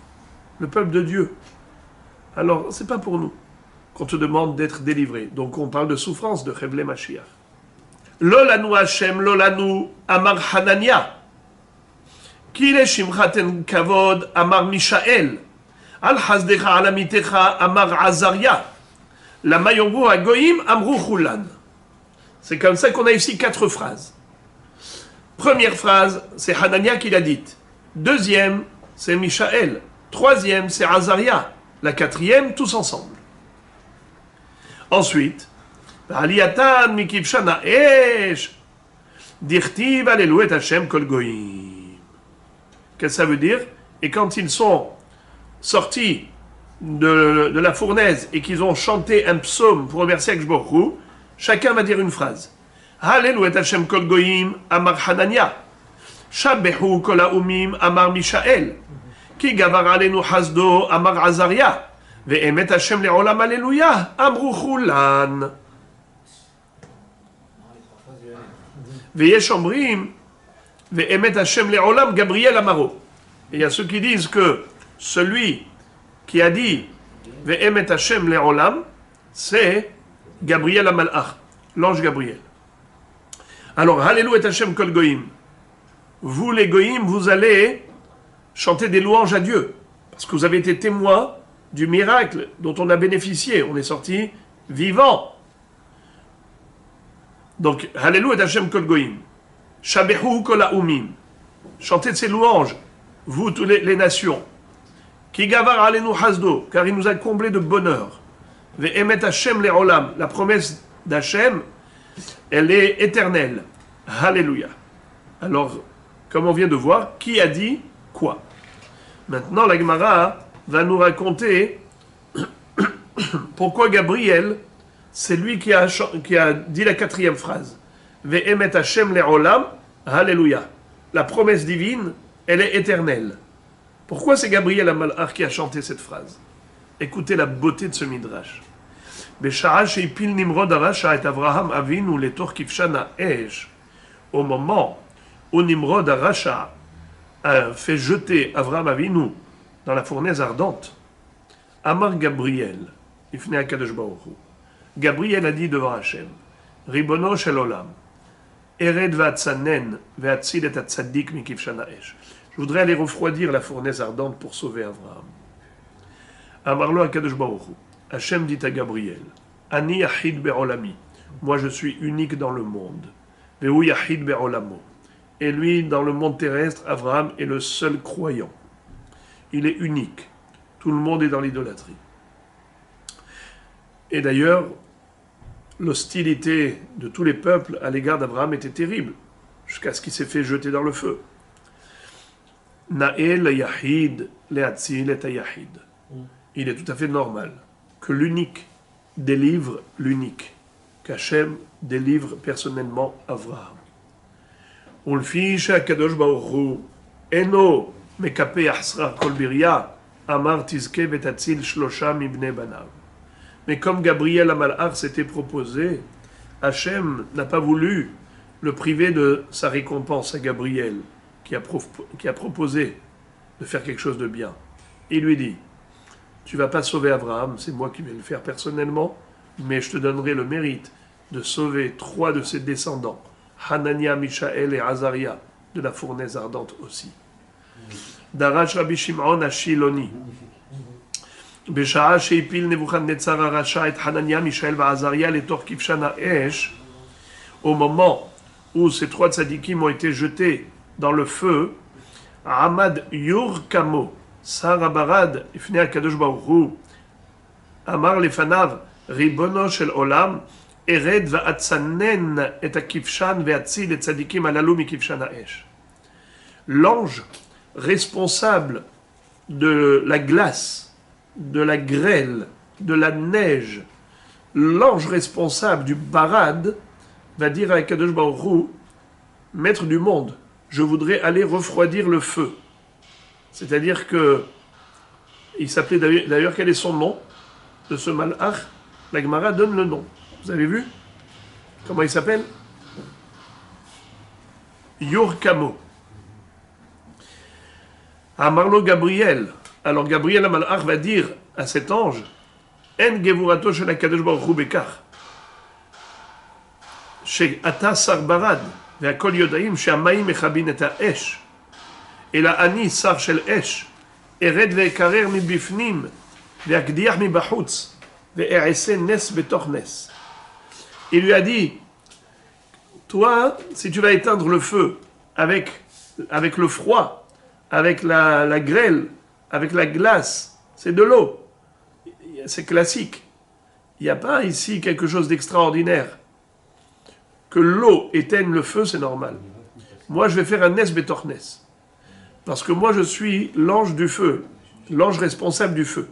Le peuple de Dieu. Alors, c'est pas pour nous qu'on te demande d'être délivré. Donc on parle de souffrance, de Chevle Mashiach. Lolanu Hashem, Lolanu Amar Hanania. Ki le shimchaten kavod Amar Mishael. Al hasdecha alamitecha Amar Azaria. La mayombo agoyim Amru Chulan. C'est comme ça qu'on a ici 4 phrases. Première phrase, c'est Hanania qui l'a dite. Deuxième, c'est Mishael. Troisième, c'est Azaria. La quatrième, tous ensemble. Ensuite, Aliyatan mikivshana esh dirtiv alléluia Hashem kol goyim. Qu'est-ce que ça veut dire? Et quand ils sont sortis de la fournaise et qu'ils ont chanté un psaume pour remercier Akadosh Baruch Hu, chacun va dire une phrase. Alléluia Hashem kol goyim amar Hanania. Shabbehu kol haumim amar Mishael. Ki gavar alenu hasdo amar Azaria. Ve'emet Hashem le'olam alléluia amru chulan. Ve'yesh omrim ve'emet Hashem le'olam Gabriel amaro. Et il y a ceux qui disent que celui qui a dit ve'emet Hashem le'olam, c'est Gabriel amalach, l'ange Gabriel. Alors, alléluia Hashem kol goyim. Vous les goyim, vous allez chanter des louanges à Dieu, parce que vous avez été témoins du miracle dont on a bénéficié. On est sorti vivant. Donc, Alléluia Hashem kol goyim. Shabehu kol haumim. Chantez de ces louanges, vous, toutes les nations. Ki gavar alenu hasdo, car il nous a comblé de bonheur. Ve'emet Hashem le'olam. La promesse d'Hachem, elle est éternelle. Alléluia. Alors, comme on vient de voir, qui a dit quoi? Maintenant, la Gemara va nous raconter pourquoi Gabriel, c'est lui qui a dit la quatrième phrase. Ve'emet Hashem le'olam. Alléluia. La promesse divine, elle est éternelle. Pourquoi c'est Gabriel Amalach qui a chanté cette phrase? Écoutez la beauté de ce midrash. Beshara sheipil Nimrod arasha et Avraham avinu letor kifshan ha'esh. Au moment où Nimrod arasha a fait jeter Avraham avinu dans la fournaise ardente, Amar Gabriel, ifnei HaKadosh Baruch Hu. Gabriel a dit devant Hachem, Ribono shel olam, ered v'atzanen ve'atzil et atzadik mikifshan ha'esh. Je voudrais aller refroidir la fournaise ardente pour sauver Avraham. Amarlo HaKadosh Baruch Hu. Hachem dit à Gabriel, Ani yachid be'olami. Moi je suis unique dans le monde. Ve'hu yachid be'olamo. Et lui, dans le monde terrestre, Avraham est le seul croyant. Il est unique. Tout le monde est dans l'idolâtrie. Et d'ailleurs, l'hostilité de tous les peuples à l'égard d'Avraham était terrible, jusqu'à ce qu'il s'est fait jeter dans le feu. Na'el yahid le'atzil et yahid. Il est tout à fait normal que l'unique délivre l'unique, qu'Hachem délivre personnellement Avraham. Ulfi she'akadosh baruch hu eno mekapeh achsrar kol birya amar tizke vetatzil shlosha mibnei banav. Mais comme Gabriel Amalach s'était proposé, Hachem n'a pas voulu le priver de sa récompense à Gabriel, qui a proposé de faire quelque chose de bien. Il lui dit, tu vas pas sauver Abraham, c'est moi qui vais le faire personnellement, mais je te donnerai le mérite de sauver 3 de ses descendants, Hanania, Mishaël et Azaria, de la fournaise ardente aussi. Darash Rabbi Shimon Ashiloni. בשעה שהפיל נבוכדנצר הרשע את חנניה, מישאל ועזריה לתוך כבשן האש, au moment où ces 3 tzadikim ont été jetés dans le feu, Amad Yurkamo, Sar Abarad, Ifnei HaKadosh Baruch Hu, Amar Lefanav, Ribono shel Olam, Ered va'atzanen et hakivshan ve'atzil et tzadikim alalu mikivshan ha'esh. L'ange responsable de la glace, de la grêle, de la neige, l'ange responsable du barad va dire à Kadosh Baruch Hu, maître du monde, je voudrais aller refroidir le feu. C'est-à-dire que il s'appelait d'ailleurs, quel est son nom de ce malach? La Gemara donne le nom. Vous avez vu comment il s'appelle? Yurkamo. Amarlo Gabriel. Alors Gabriel Amalach va dire à cet ange, En gevurato shel HaKadosh Baruch Hu bekach, she'ata sar barad, ve'akol yodaim she'amayim mechabin et ha'esh, אלא אני שר של אש, ארד ואקרר מבפנים, ואקדיח מבחוץ, ואעשה נס בתוך נס. Il lui a dit, toi, si tu vas éteindre le feu avec le froid, avec la grêle, avec la glace, c'est de l'eau. C'est classique. Il n'y a pas ici quelque chose d'extraordinaire. Que l'eau éteigne le feu, c'est normal. Moi, je vais faire un nes betor nes. Parce que moi, je suis l'ange du feu, l'ange responsable du feu.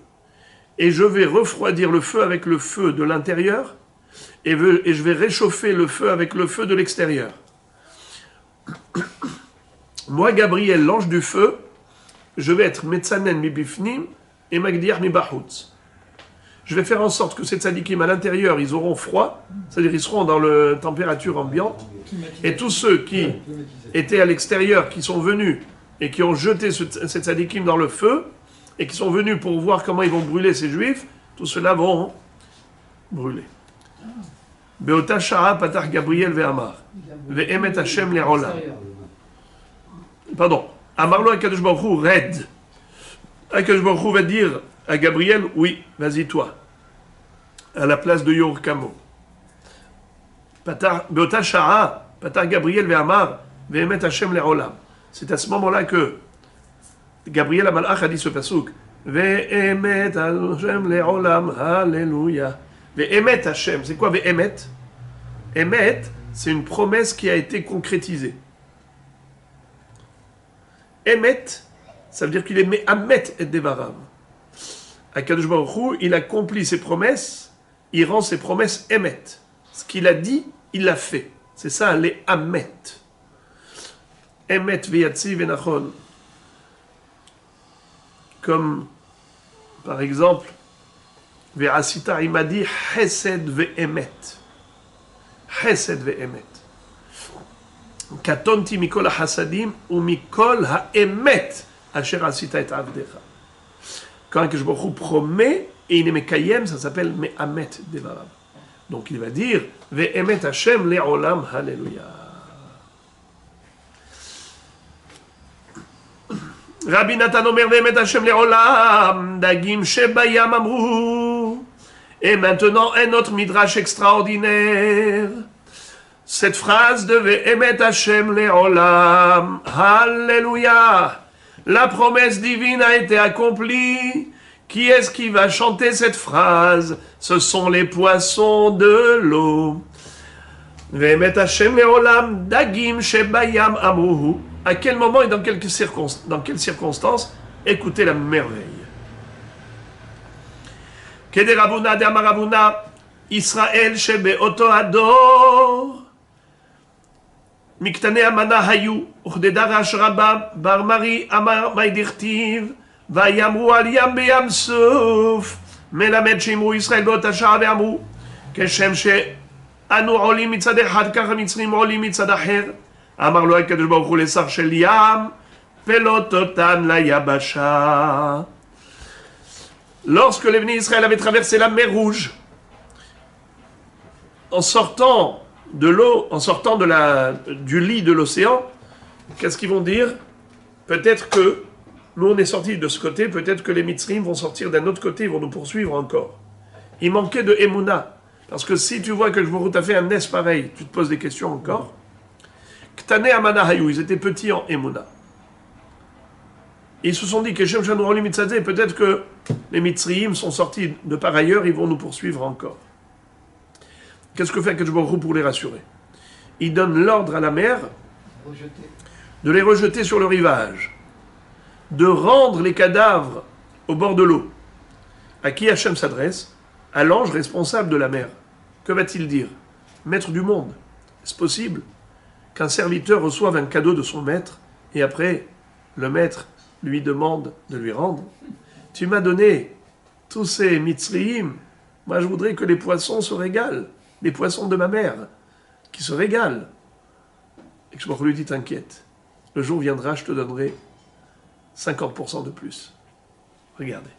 Et je vais refroidir le feu avec le feu de l'intérieur, et je vais réchauffer le feu avec le feu de l'extérieur. Moi, Gabriel, l'ange du feu, je vais être Metzanen mi bifnim et Magdiar mi bachutz. Je vais faire en sorte que ces tzadikim à l'intérieur, ils auront froid, c'est-à-dire ils seront dans la température ambiante, et tous ceux qui étaient à l'extérieur, qui sont venus et qui ont jeté ces tzadikim dans le feu, et qui sont venus pour voir comment ils vont brûler ces juifs, tout cela vont brûler. Beota shara patar Gabriel ve'amar, ve'emet Hashem le'olam. Pardon. Amarlo HaKadosh Baruch Hu red. HaKadosh Baruch Hu va dire à Gabriel, oui, vas-y toi, à la place de Yorkamo. Beota shara patar Gabriel ve'amar, ve'emet Hashem le'olam. C'est à ce moment-là que Gabriel Amalach a dit ce pasuk, Ve'emet Hashem le'olam, alléluia. Ve'emet Hashem, c'est quoi Ve'emet? Emet, c'est une promesse qui a été concrétisée. Emet, ça veut dire qu'il est Me'amet et Devarav. Akadosh Baruch Hu, il accomplit ses promesses, il rend ses promesses Emet. Ce qu'il a dit, il l'a fait. C'est ça, les Amet. Emet ve'yatzi ve'nachon. Comme, par exemple, ve'asita, il m'a dit Chesed ve'emet. Chesed ve'emet. Katonti mikol ha-hasadim ou mikol ha-emet asher asita et avdecha. Quand Akadosh Baruch Hu promet et il est mekayem, ça s'appelle me'amet devarav. Donc il va dire ve'emet Hashem le'olam, alléluia. Rabbi Nathan Omer ve'emet Hashem le'olam dagim shebayam amru. Et maintenant un autre midrash extraordinaire. Cette phrase de ve'emet Hashem le'olam, alléluia. La promesse divine a été accomplie. Qui est-ce qui va chanter cette phrase? Ce sont les poissons de l'eau. Ve'emet Hashem le'olam dagim shebayam amruhu. À quel moment et dans quelles circonstances? Écoutez la merveille. Kede Ravuna de Amar Ravuna, Israël shebeoto ador. Miktane amana hayu, uchdeda rash rabba, bar mari amar maidirtiv, vayamru al yam beyam suf, melamed shimru Israël beot hashara ve'amru, keshem she anu olim mitzad echad, kach mitzrim olim mitzad acher, amar lo HaKadosh Baruch Hu lesar shel yam, velot otan la yabasha. Lorsque les bénis Israël avaient traversé la mer Rouge, en sortant de l'eau, en sortant du lit de l'océan, qu'est-ce qu'ils vont dire? Peut-être que nous on est sortis de ce côté, peut-être que les Mitzrim vont sortir d'un autre côté, ils vont nous poursuivre encore. Il manquait de Emouna, parce que si tu vois que je vous ai fait un nez pareil, tu te poses des questions encore. Ktane Amana Hayou, ils étaient petits en Emouna. Ils se sont dit que Shem Shanu Olim Mitzadeh, peut-être que les Mitzrayim sont sortis de par ailleurs, ils vont nous poursuivre encore. Qu'est-ce que fait Akadosh Baruch Hu pour les rassurer? Il donne l'ordre à la mer de les rejeter sur le rivage, de rendre les cadavres au bord de l'eau. À qui Hachem s'adresse? À l'ange responsable de la mer. Que va-t-il dire? Maître du monde. Est-ce possible qu'un serviteur reçoive un cadeau de son maître et après, le maître lui demande de lui rendre? Tu m'as donné tous ces mitzriim, moi je voudrais que les poissons se régalent, les poissons de ma mère, qui se régalent. Et que je lui dis, t'inquiète, le jour viendra, je te donnerai 50% de plus. Regardez.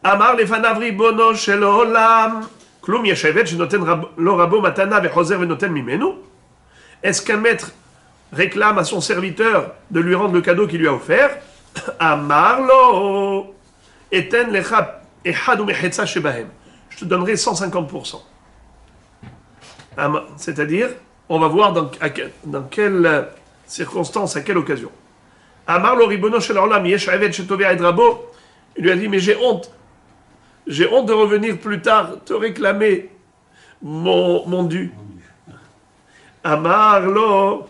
Amar lefanav ribono shel olam, klum yeshevet shenoten lo rabo matana vechozer venoten mimenu. Est-ce qu'un maître réclame à son serviteur de lui rendre le cadeau qu'il lui a offert? Amarlo eten lecha echad umechetza shebahem. Je te donnerai 150%. C'est-à-dire, on va voir dans quelle circonstance, à quelle occasion. Amarlo ribono shel olam yesh eved shetovea et rabo. Il lui a dit, mais j'ai honte de revenir plus tard te réclamer mon dû. Amarlo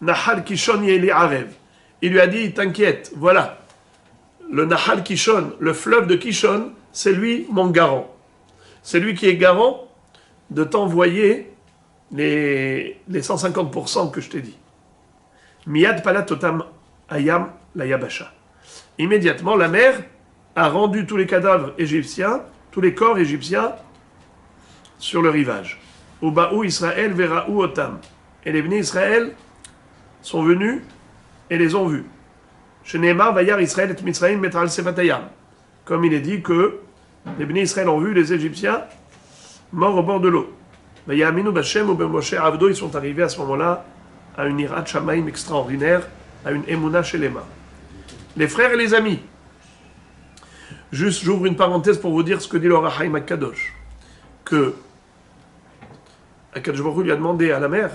Nahal Kishon Yeli Arev. Il lui a dit, t'inquiète, voilà, le Nahal Kishon, le fleuve de Kishon, c'est lui mon garant. C'est lui qui est garant de t'envoyer les 150% que je t'ai dit. Miyad Palatotam Ayam la Yabasha. Immédiatement, la mer a rendu tous les cadavres égyptiens, tous les corps égyptiens sur le rivage. Ubaou Israël Veraou Otam. Et les bénis Israël sont venus et les ont vus. Chez Nehemar, Vayar Israël et Mitzrayim Metral Sefatayam. Comme il est dit que les bénis Israël ont vu les Égyptiens morts au bord de l'eau. Vayaminu Bashem ou Ben Moshe Avdo, ils sont arrivés à ce moment-là à une Irat Shamaim extraordinaire, à une Emouna Shelema. Les frères et les amis, juste j'ouvre une parenthèse pour vous dire ce que dit le Rahaim Akadosh, que Akadosh Baruch Hu lui a demandé à la mer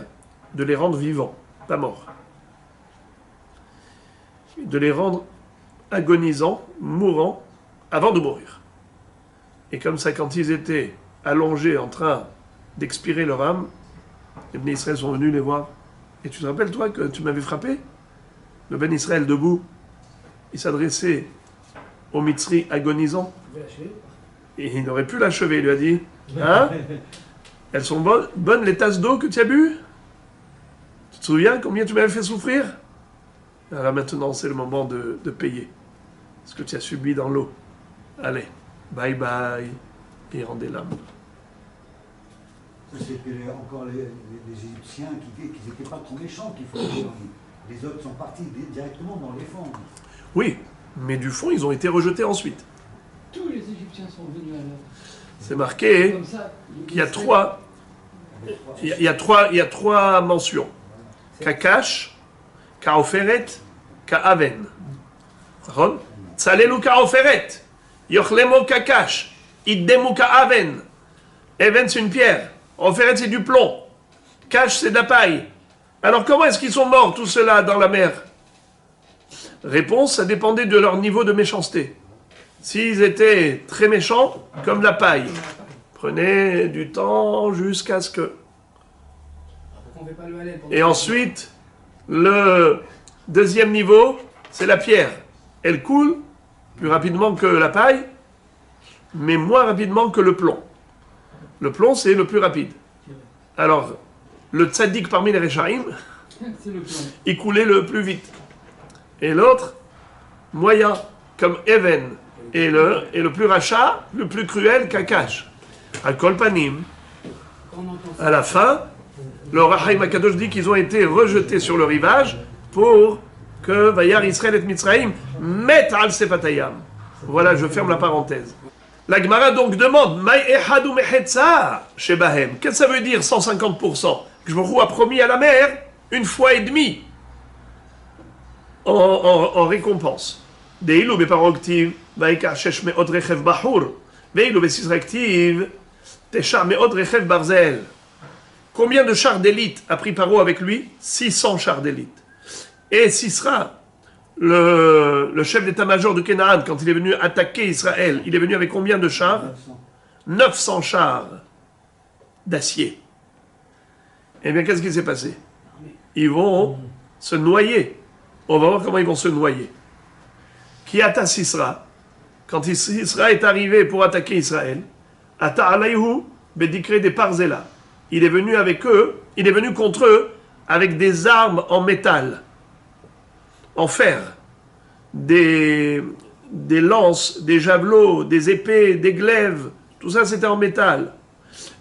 de les rendre vivants, pas morts. de les rendre agonisants, mourants, avant de mourir. Et comme ça, quand ils étaient allongés en train d'expirer leur âme, les Ben Israël sont venus les voir. Et tu te rappelles, toi, que tu m'avais frappé? Le Ben Israël debout, il s'adressait au Mitzri agonisant. Et il aurait pu l'achever, il lui a dit, hein? Elles sont bonnes les tasses d'eau que tu as bu? Tu te souviens combien tu m'avais fait souffrir? Alors maintenant, c'est le moment de payer ce que tu as subi dans l'eau. Allez, bye bye, et rendez l'âme. C'était encore les Égyptiens qui n'étaient pas trop méchants, qu'il faut dire. Les autres sont partis directement dans les fonds. Oui, mais du fond, ils ont été rejetés ensuite. Tous les Égyptiens sont venus à l'œuvre. C'est marqué qu'il y a trois. Il y a trois mentions. Kakash, Kaoferet, Kaaven. Tsalelu Kaoferet. Yochlemo Kakash. Iddemu Kaaven. Even, c'est une pierre. Oferet, c'est du plomb. Kash, c'est de la paille. Alors comment est-ce qu'ils sont morts, tous ceux-là, dans la mer? Réponse, ça dépendait de leur niveau de méchanceté. S'ils étaient très méchants, comme la paille, prenez du temps jusqu'à ce que... Et ensuite, le deuxième niveau, c'est la pierre. Elle coule plus rapidement que la paille, mais moins rapidement que le plomb. Le plomb, c'est le plus rapide. Alors, le tzaddik parmi les Réchaïm, il coulait le plus vite. Et l'autre, moyen, comme Even, et le plus rachat, le plus cruel, Kakash. À Kolpanim, à la fin, le Rachaim Akadosh dit qu'ils ont été rejetés sur le rivage pour que Vayar Israël et Mitzraïm mettent al Sefatayam. Voilà, je ferme la parenthèse. La Gemara donc demande Maï ehadu mehetza shebahem. Qu'est-ce que ça veut dire 150%? Que je me a promis à la mer une fois et demie en récompense. Deilu beparoktiv vaikar shesh me'od rechev bahur. Veilu besisrektiv tesha me'od rechev barzel. Combien de chars d'élite a pris Paro avec lui? 600 chars d'élite. Et Sisra, le chef d'état-major de Canaan, quand il est venu attaquer Israël, il est venu avec combien de chars? 900 chars d'acier. Eh bien, qu'est-ce qui s'est passé? Ils vont se noyer. On va voir comment ils vont se noyer. Qui atta Sisra? Quand Sisra est arrivé pour attaquer Israël, atta alayhu bedikre des Parzela. Il est venu avec eux, il est venu contre eux avec des armes en métal, en fer, des lances, des javelots, des épées, des glaives, tout ça c'était en métal,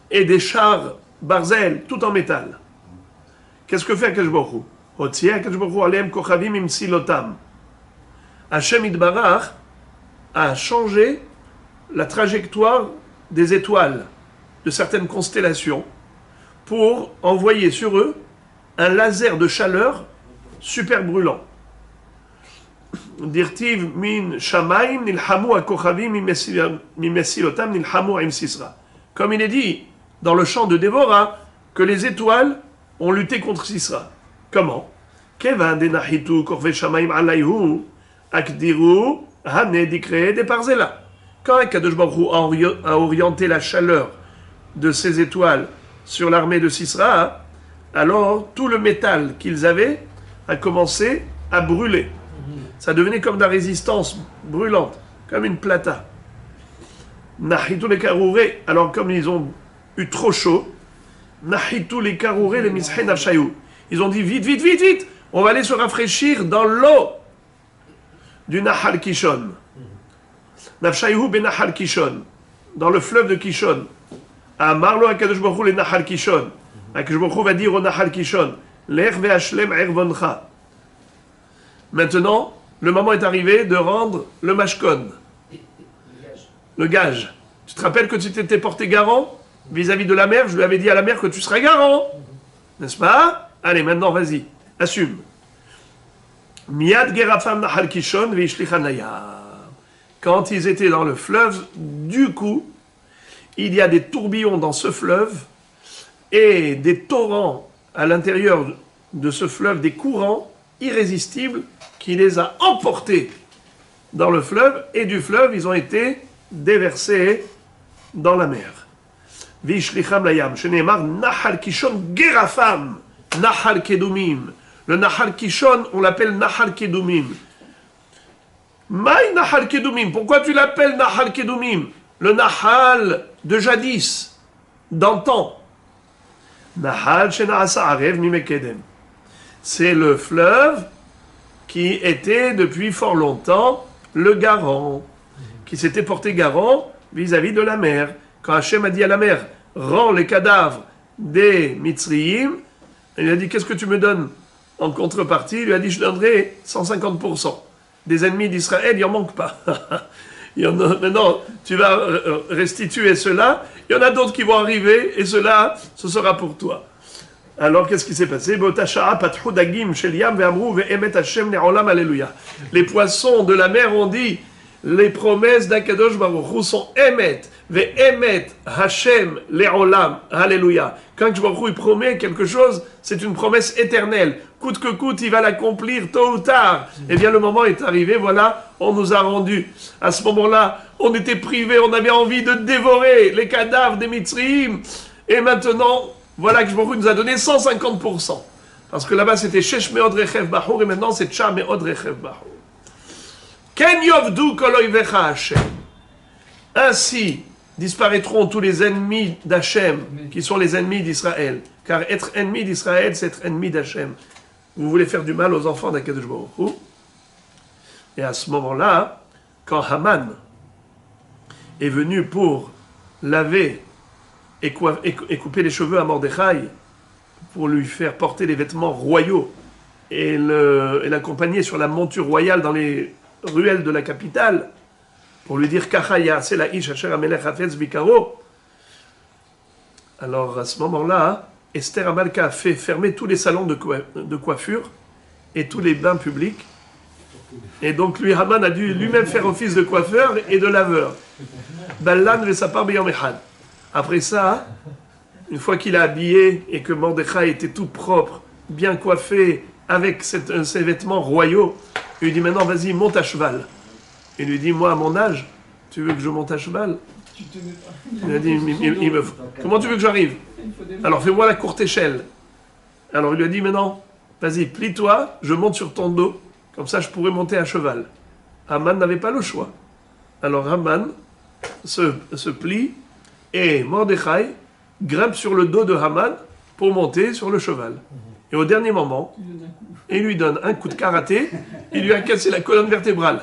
et des chars barzel, tout en métal. Qu'est-ce que fait Akadosh Baruch Hu? Hotzi Akadosh Baruch Hu aleim kochavim im silotam. Hashem Yitbarach a changé la trajectoire des étoiles de certaines constellations pour envoyer sur eux un laser de chaleur super brûlant. Dirtiv min shamayim nilhamu akochavim mimesilotam nilhamu im sisra. Comme il est dit dans le chant de Dévorah que les étoiles ont lutté contre Sisra. Comment? Kevan denahitu korve shamayim alayhu akdiru hane dikre de parzela. Quand Akadosh Baruch Hu a orienté la chaleur de ces étoiles sur l'armée de Sisra, alors tout le métal qu'ils avaient a commencé à brûler. Ça devenait comme de la résistance brûlante, comme une plata. Nahitu les karouré, alors comme ils ont eu trop chaud, Nahitu les karouré les mishen nafshayou. Ils ont dit vite, vite, vite, vite, on va aller se rafraîchir dans l'eau du Nahal Kishon. Nafshayou ben Nahal Kishon, dans le fleuve de Kishon. Amarlo Akadosh Baruch Hu le Nahal Kishon. Akadosh Baruch Hu va dire au Nahal Kishon, Lech ve'ashlem ervoncha. Maintenant, le moment est arrivé de rendre le mashkon, le gage. Tu te rappelles que tu t'étais porté garant vis-à-vis de la mer? Je lui avais dit à la mer que tu seras garant, n'est-ce pas? Allez, maintenant, vas-y, assume. Miad gerafam nahal kishon ve'ishlichan layam. Quand ils étaient dans le fleuve, du coup, il y a des tourbillons dans ce fleuve et des torrents à l'intérieur de ce fleuve, des courants irrésistible qui les a emportés dans le fleuve, et du fleuve, ils ont été déversés dans la mer. Vishlicham layam, shenemar Nahal Kishon Gerafam, Nahal Kedumim. Le Nahal Kishon, on l'appelle Nahal Kedumim. Maï Nahal Kedumim, pourquoi tu l'appelles Nahal Kedumim? Le Nahal de jadis, d'antan. Nahal Shenaasa Arev Mimekedem. C'est le fleuve qui était depuis fort longtemps le garant, qui s'était porté garant vis-à-vis de la mer. Quand Hachem a dit à la mer, rends les cadavres des Mitzrayim, il a dit, qu'est-ce que tu me donnes en contrepartie? Il lui a dit, je donnerai 150%. Des ennemis d'Israël, il n'y en manque pas. Il y en a, maintenant, tu vas restituer cela, il y en a d'autres qui vont arriver, et cela, ce sera pour toi. Alors, qu'est-ce qui s'est passé? Les poissons de la mer ont dit, les promesses d'Akadosh Baruch Hu sont Emet, Ve'emet Hashem Le'olam, Alléluia. Quand Akadosh Baruch Hu il promet quelque chose, c'est une promesse éternelle. Coûte que coûte, il va l'accomplir tôt ou tard. Eh bien, le moment est arrivé, voilà, on nous a rendu. À ce moment-là, on était privés, on avait envie de dévorer les cadavres des Mitzrayim. Et maintenant, voilà que Akadosh Baruch Hu nous a donné 150%. Parce que là-bas, c'était Shesh Me'od Rechev Bahur, et maintenant, c'est Tcha Me'od Rechev Bahur. Ken yovdu kol oivecha Hashem. Ainsi disparaîtront tous les ennemis d'Hachem, qui sont les ennemis d'Israël. Car être ennemi d'Israël, c'est être ennemi d'Hachem. Vous voulez faire du mal aux enfants d'Akadosh Baruch Hu. Et à ce moment-là, quand Haman est venu pour laver et couper les cheveux à Mordechai, pour lui faire porter les vêtements royaux et l'accompagner sur la monture royale dans les ruelles de la capitale, pour lui dire Kachaya, c'est la ish asher amelech hafetz bikaro. Alors à ce moment-là, Esther Amalka a fait fermer tous les salons de coiffure et tous les bains publics. Et donc lui, Haman a dû lui-même faire office de coiffeur et de laveur. Ballan vesapar beyom echad. Après ça, une fois qu'il a habillé et que Mordechai était tout propre, bien coiffé, avec ses vêtements royaux, il lui dit maintenant vas-y, monte à cheval. Il lui dit moi à mon âge, tu veux que je monte à cheval? Il a dit comment tu veux que j'arrive? Alors fais-moi la courte échelle. Alors il lui a dit maintenant vas-y, plie-toi, je monte sur ton dos, comme ça je pourrais monter à cheval. Haman n'avait pas le choix. Alors Haman se plie et Mordechai grimpe sur le dos de Haman pour monter sur le cheval. Et au dernier moment, il lui donne un coup de karaté, il lui a cassé la colonne vertébrale.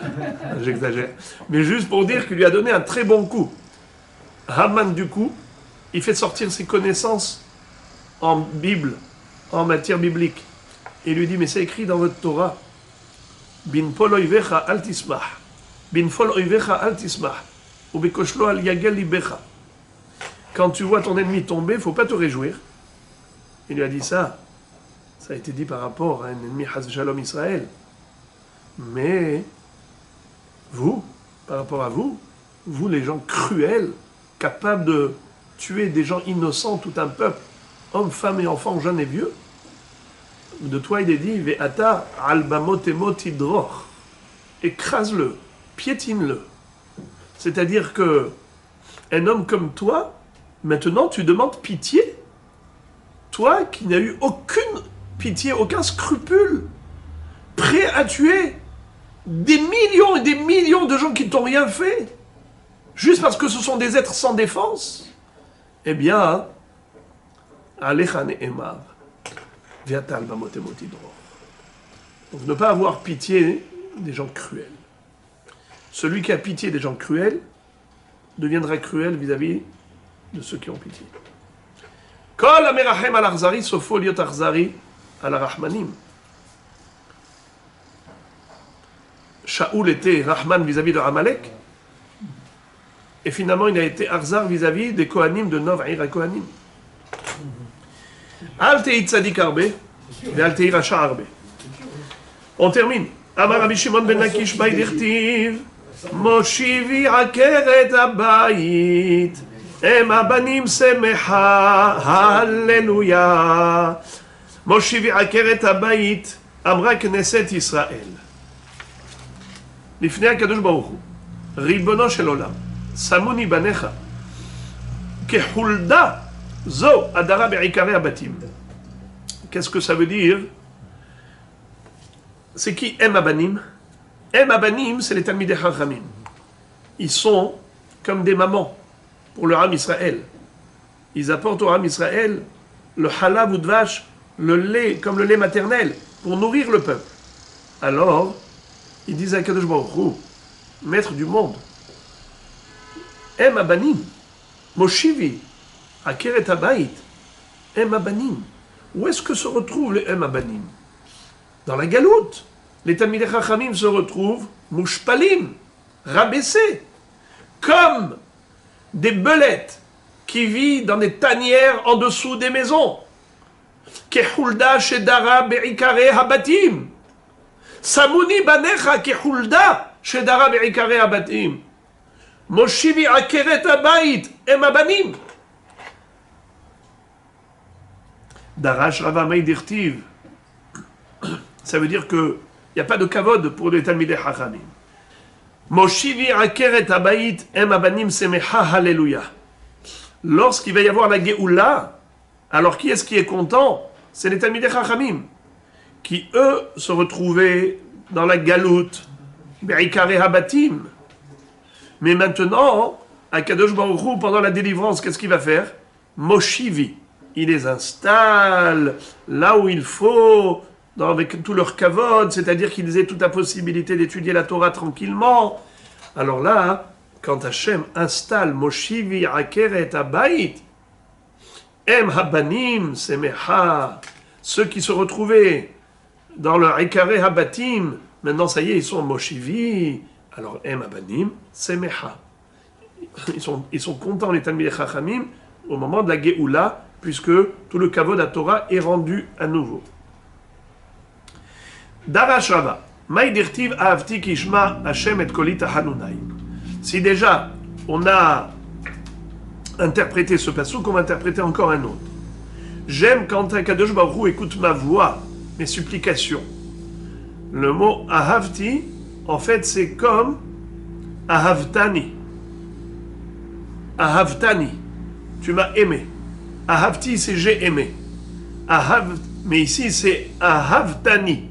J'exagère. Mais juste pour dire qu'il lui a donné un très bon coup. Haman, du coup, il fait sortir ses connaissances en Bible, en matière biblique. Il lui dit, mais c'est écrit dans votre Torah, Bin pol oivecha al tismach, Bin fol oivecha al tismach, ou bekoshlo al yagel libecha. Quand tu vois ton ennemi tomber, il ne faut pas te réjouir. Il lui a dit ça. Ça a été dit par rapport à un ennemi Haz Shalom Israël. Mais vous, par rapport à vous, vous les gens cruels, capables de tuer des gens innocents, tout un peuple, hommes, femmes et enfants, jeunes et vieux, de toi il est dit, Ve'ata albamotemo tidroch, écrase-le, piétine-le. C'est-à-dire que un homme comme toi, maintenant tu demandes pitié. Toi qui n'as eu aucune pitié, aucun scrupule, prêt à tuer des millions et des millions de gens qui ne t'ont rien fait, juste parce que ce sont des êtres sans défense, eh bien, Alecha ne'emar, viatal bamotemotidro. Donc ne pas avoir pitié des gens cruels. Celui qui a pitié des gens cruels deviendra cruel vis-à-vis de ceux qui ont pitié. Kol amerachem al arzari sofo liot arzari al arachmanim. Shaoul était Rahman vis-à-vis de Amalek, et finalement il a été Arzar vis-à-vis des Kohanim de Nov Aïr Kohanim. Al tehi tzadik arbe, ve al tehi racha arbe. On termine. Amar Rabbi Shimon ben Lakish ba'dirtiv, Moshivi akeret abayit, em abanim semecha, Halleluja. Moshivi akeret abayit, Amra Knesset Israël. Lifnei HaKadosh Baruch Hu. Ribono shel olam. Samuni banecha. Kehulda. Zo adara be'ikare abatim. Qu'est-ce que ça veut dire? C'est qui Em Abanim? Em Abanim, c'est les Talmidei Chachamim. Ils sont comme des mamans pour le Ham Israël. Ils apportent au Ham Israël le halav ou dvash, le lait, comme le lait maternel, pour nourrir le peuple. Alors, ils disent à Kadosh Baruch Hu, maître du monde, Em Abanim, Moshivi, Akeret Habayit, Em Abanim. Où est-ce que se retrouvent les Em Abanim? Dans la galoute. Les Talmidei Chachamim se retrouvent Mushpalim, rabaissés, comme des belettes qui vivent dans des tanières en dessous des maisons. Kehulda shedara be'ikare habatim. Samuni banecha kehulda shedara be'ikare habatim. Moshivi akeret habayit em abanim. Darash Rava Meidirtiv. Ça veut dire que il n'y a pas de kavod pour les Talmidei Chachamim. Moshivi akeret habayit em abanim semecha halleluja. Lorsqu'il va y avoir la Géoula, alors qui est-ce qui est content? C'est les Talmidei Chachamim, qui eux se retrouvaient dans la galoute, be'ikare habatim. Mais maintenant, Akadosh Baruch Hu, pendant la délivrance, qu'est-ce qu'il va faire? Moshivi. Il les installe là où il faut, avec tout leur kavod, c'est-à-dire qu'ils aient toute la possibilité d'étudier la Torah tranquillement. Alors là, quand Hachem installe Moshivi Akeret Habayit, Em Habanim Semecha, ceux qui se retrouvaient dans le Ikare Habatim, maintenant ça y est, ils sont Moshivi, alors Em Habanim Semecha. Ils sont contents, les Talmidei Chachamim, au moment de la Géoula, puisque tout le kavod à Torah est rendu à nouveau. Darash Rava, Maïdirtiv Ahavti Kishma Hashem et Kolita Hanunai. Si déjà on a interprété ce passouk, on va interpréter encore un autre. J'aime quand un Kadosh Baruch Hu écoute ma voix, mes supplications. Le mot Ahavti, en fait, c'est comme Ahavtani. Ahavtani, tu m'as aimé. Ahavti, c'est j'ai aimé. Mais ici, c'est Ahavtani.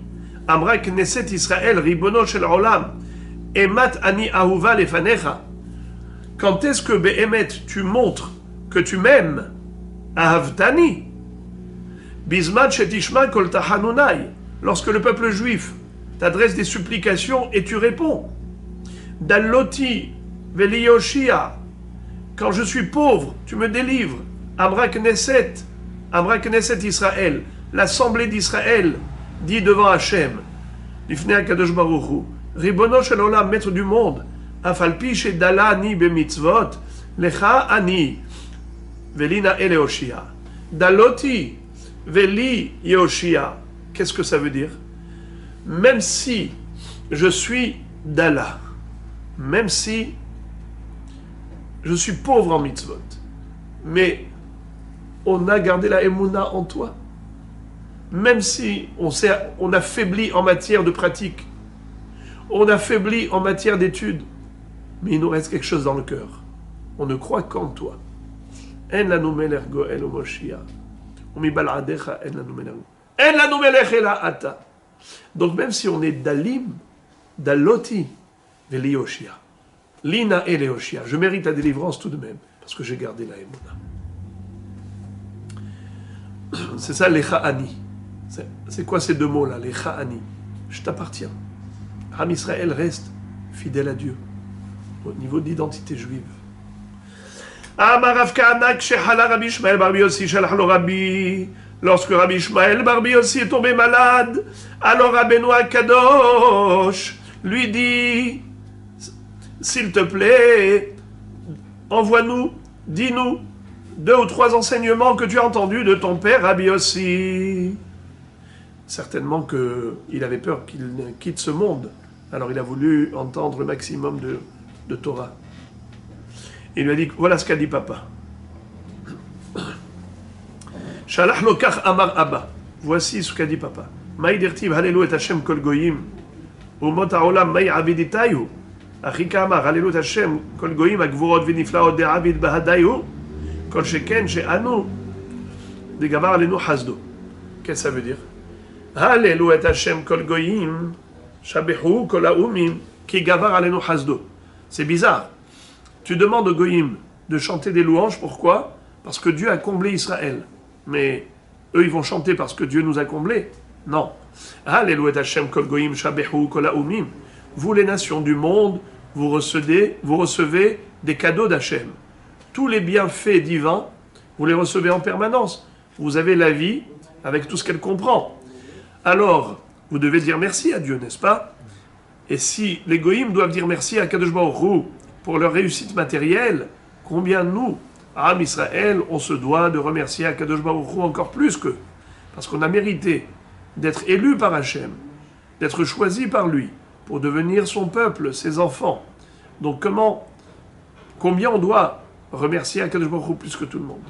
Amra Knesset Israël, Ribono shel olam. Emat ani ahuva lefanecha. Quand est-ce que Behemet, tu montres que tu m'aimes? Ahavtani. Bismat shetishma kol tahanunai. Lorsque le peuple juif t'adresse des supplications et tu réponds. Dalloti veliyoshia. Quand je suis pauvre, tu me délivres. Amra Knesset Israël. L'assemblée d'Israël dit devant Hachem. Lifnei HaKadosh Baruch Hu. Ribono shel olam, maître du monde, afalpi shedala ani bemitzvot, lecha ani, velina ele Yoshia. Daloti, veli Yoshia. Qu'est-ce que ça veut dire? Même si je suis Dala, même si je suis pauvre en mitzvot, mais on a gardé la émouna en toi. Même si on affaiblit en matière de pratique, on affaiblit en matière d'études, mais il nous reste quelque chose dans le cœur. On ne croit qu'en toi. En lanu melech goel u'moshiach. Umibaladecha en lanu melech. En lanu melech ela ata. Donc même si on est dalim, daloti veli Yoshia. Lina ele Yoshia. Je mérite la délivrance tout de même, parce que j'ai gardé la émouna. C'est ça, lecha ani. C'est quoi ces deux mots-là, lecha ani? Je t'appartiens. Ham Israël reste fidèle à Dieu au niveau d'identité juive. Lorsque Rabbi Ishmael Bar Yossi est tombé malade, alors Rabbeinu Kadosh lui dit, s'il te plaît, envoie-nous, dis-nous 2 ou 3 enseignements que tu as entendus de ton père Rabbi Yossi. Certainement qu'il avait peur qu'il quitte ce monde. Alors il a voulu entendre le maximum de Torah. Il lui a dit, voilà ce qu'a dit papa. Shalach lokach amar abba. Voici ce qu'a dit papa. Maï dirtiv Hallelu et Hashem kol goyim. Umot haolam maï abiditayu. Achika amar Hallelu et Hashem kol goyim agvurot viniflaot de abid bahadayu. Kol sheken she'anu. De gavar alenu hasdo. Qu'est-ce que ça veut dire? Hallelu et Hashem kol goyim. Shabehu kol haumim. Ki gavar alenu hasdo. C'est bizarre. Tu demandes aux goyim de chanter des louanges, pourquoi? Parce que Dieu a comblé Israël. Mais eux, ils vont chanter parce que Dieu nous a comblés? Non. Alléluia Hashem kol goyim shabehu kol haumim. Vous, les nations du monde, vous recevez des cadeaux d'Hachem. Tous les bienfaits divins, vous les recevez en permanence. Vous avez la vie avec tout ce qu'elle comprend. Alors, vous devez dire merci à Dieu, n'est-ce pas? Et si les goyim doivent dire merci à Kadosh Baruch Hu pour leur réussite matérielle, combien nous, Am Israël, on se doit de remercier Akadosh Baruch Hu encore plus qu'eux. Parce qu'on a mérité d'être élus par Hachem, d'être choisis par lui, pour devenir son peuple, ses enfants. Donc combien on doit remercier Akadosh Baruch Hu plus que tout le monde?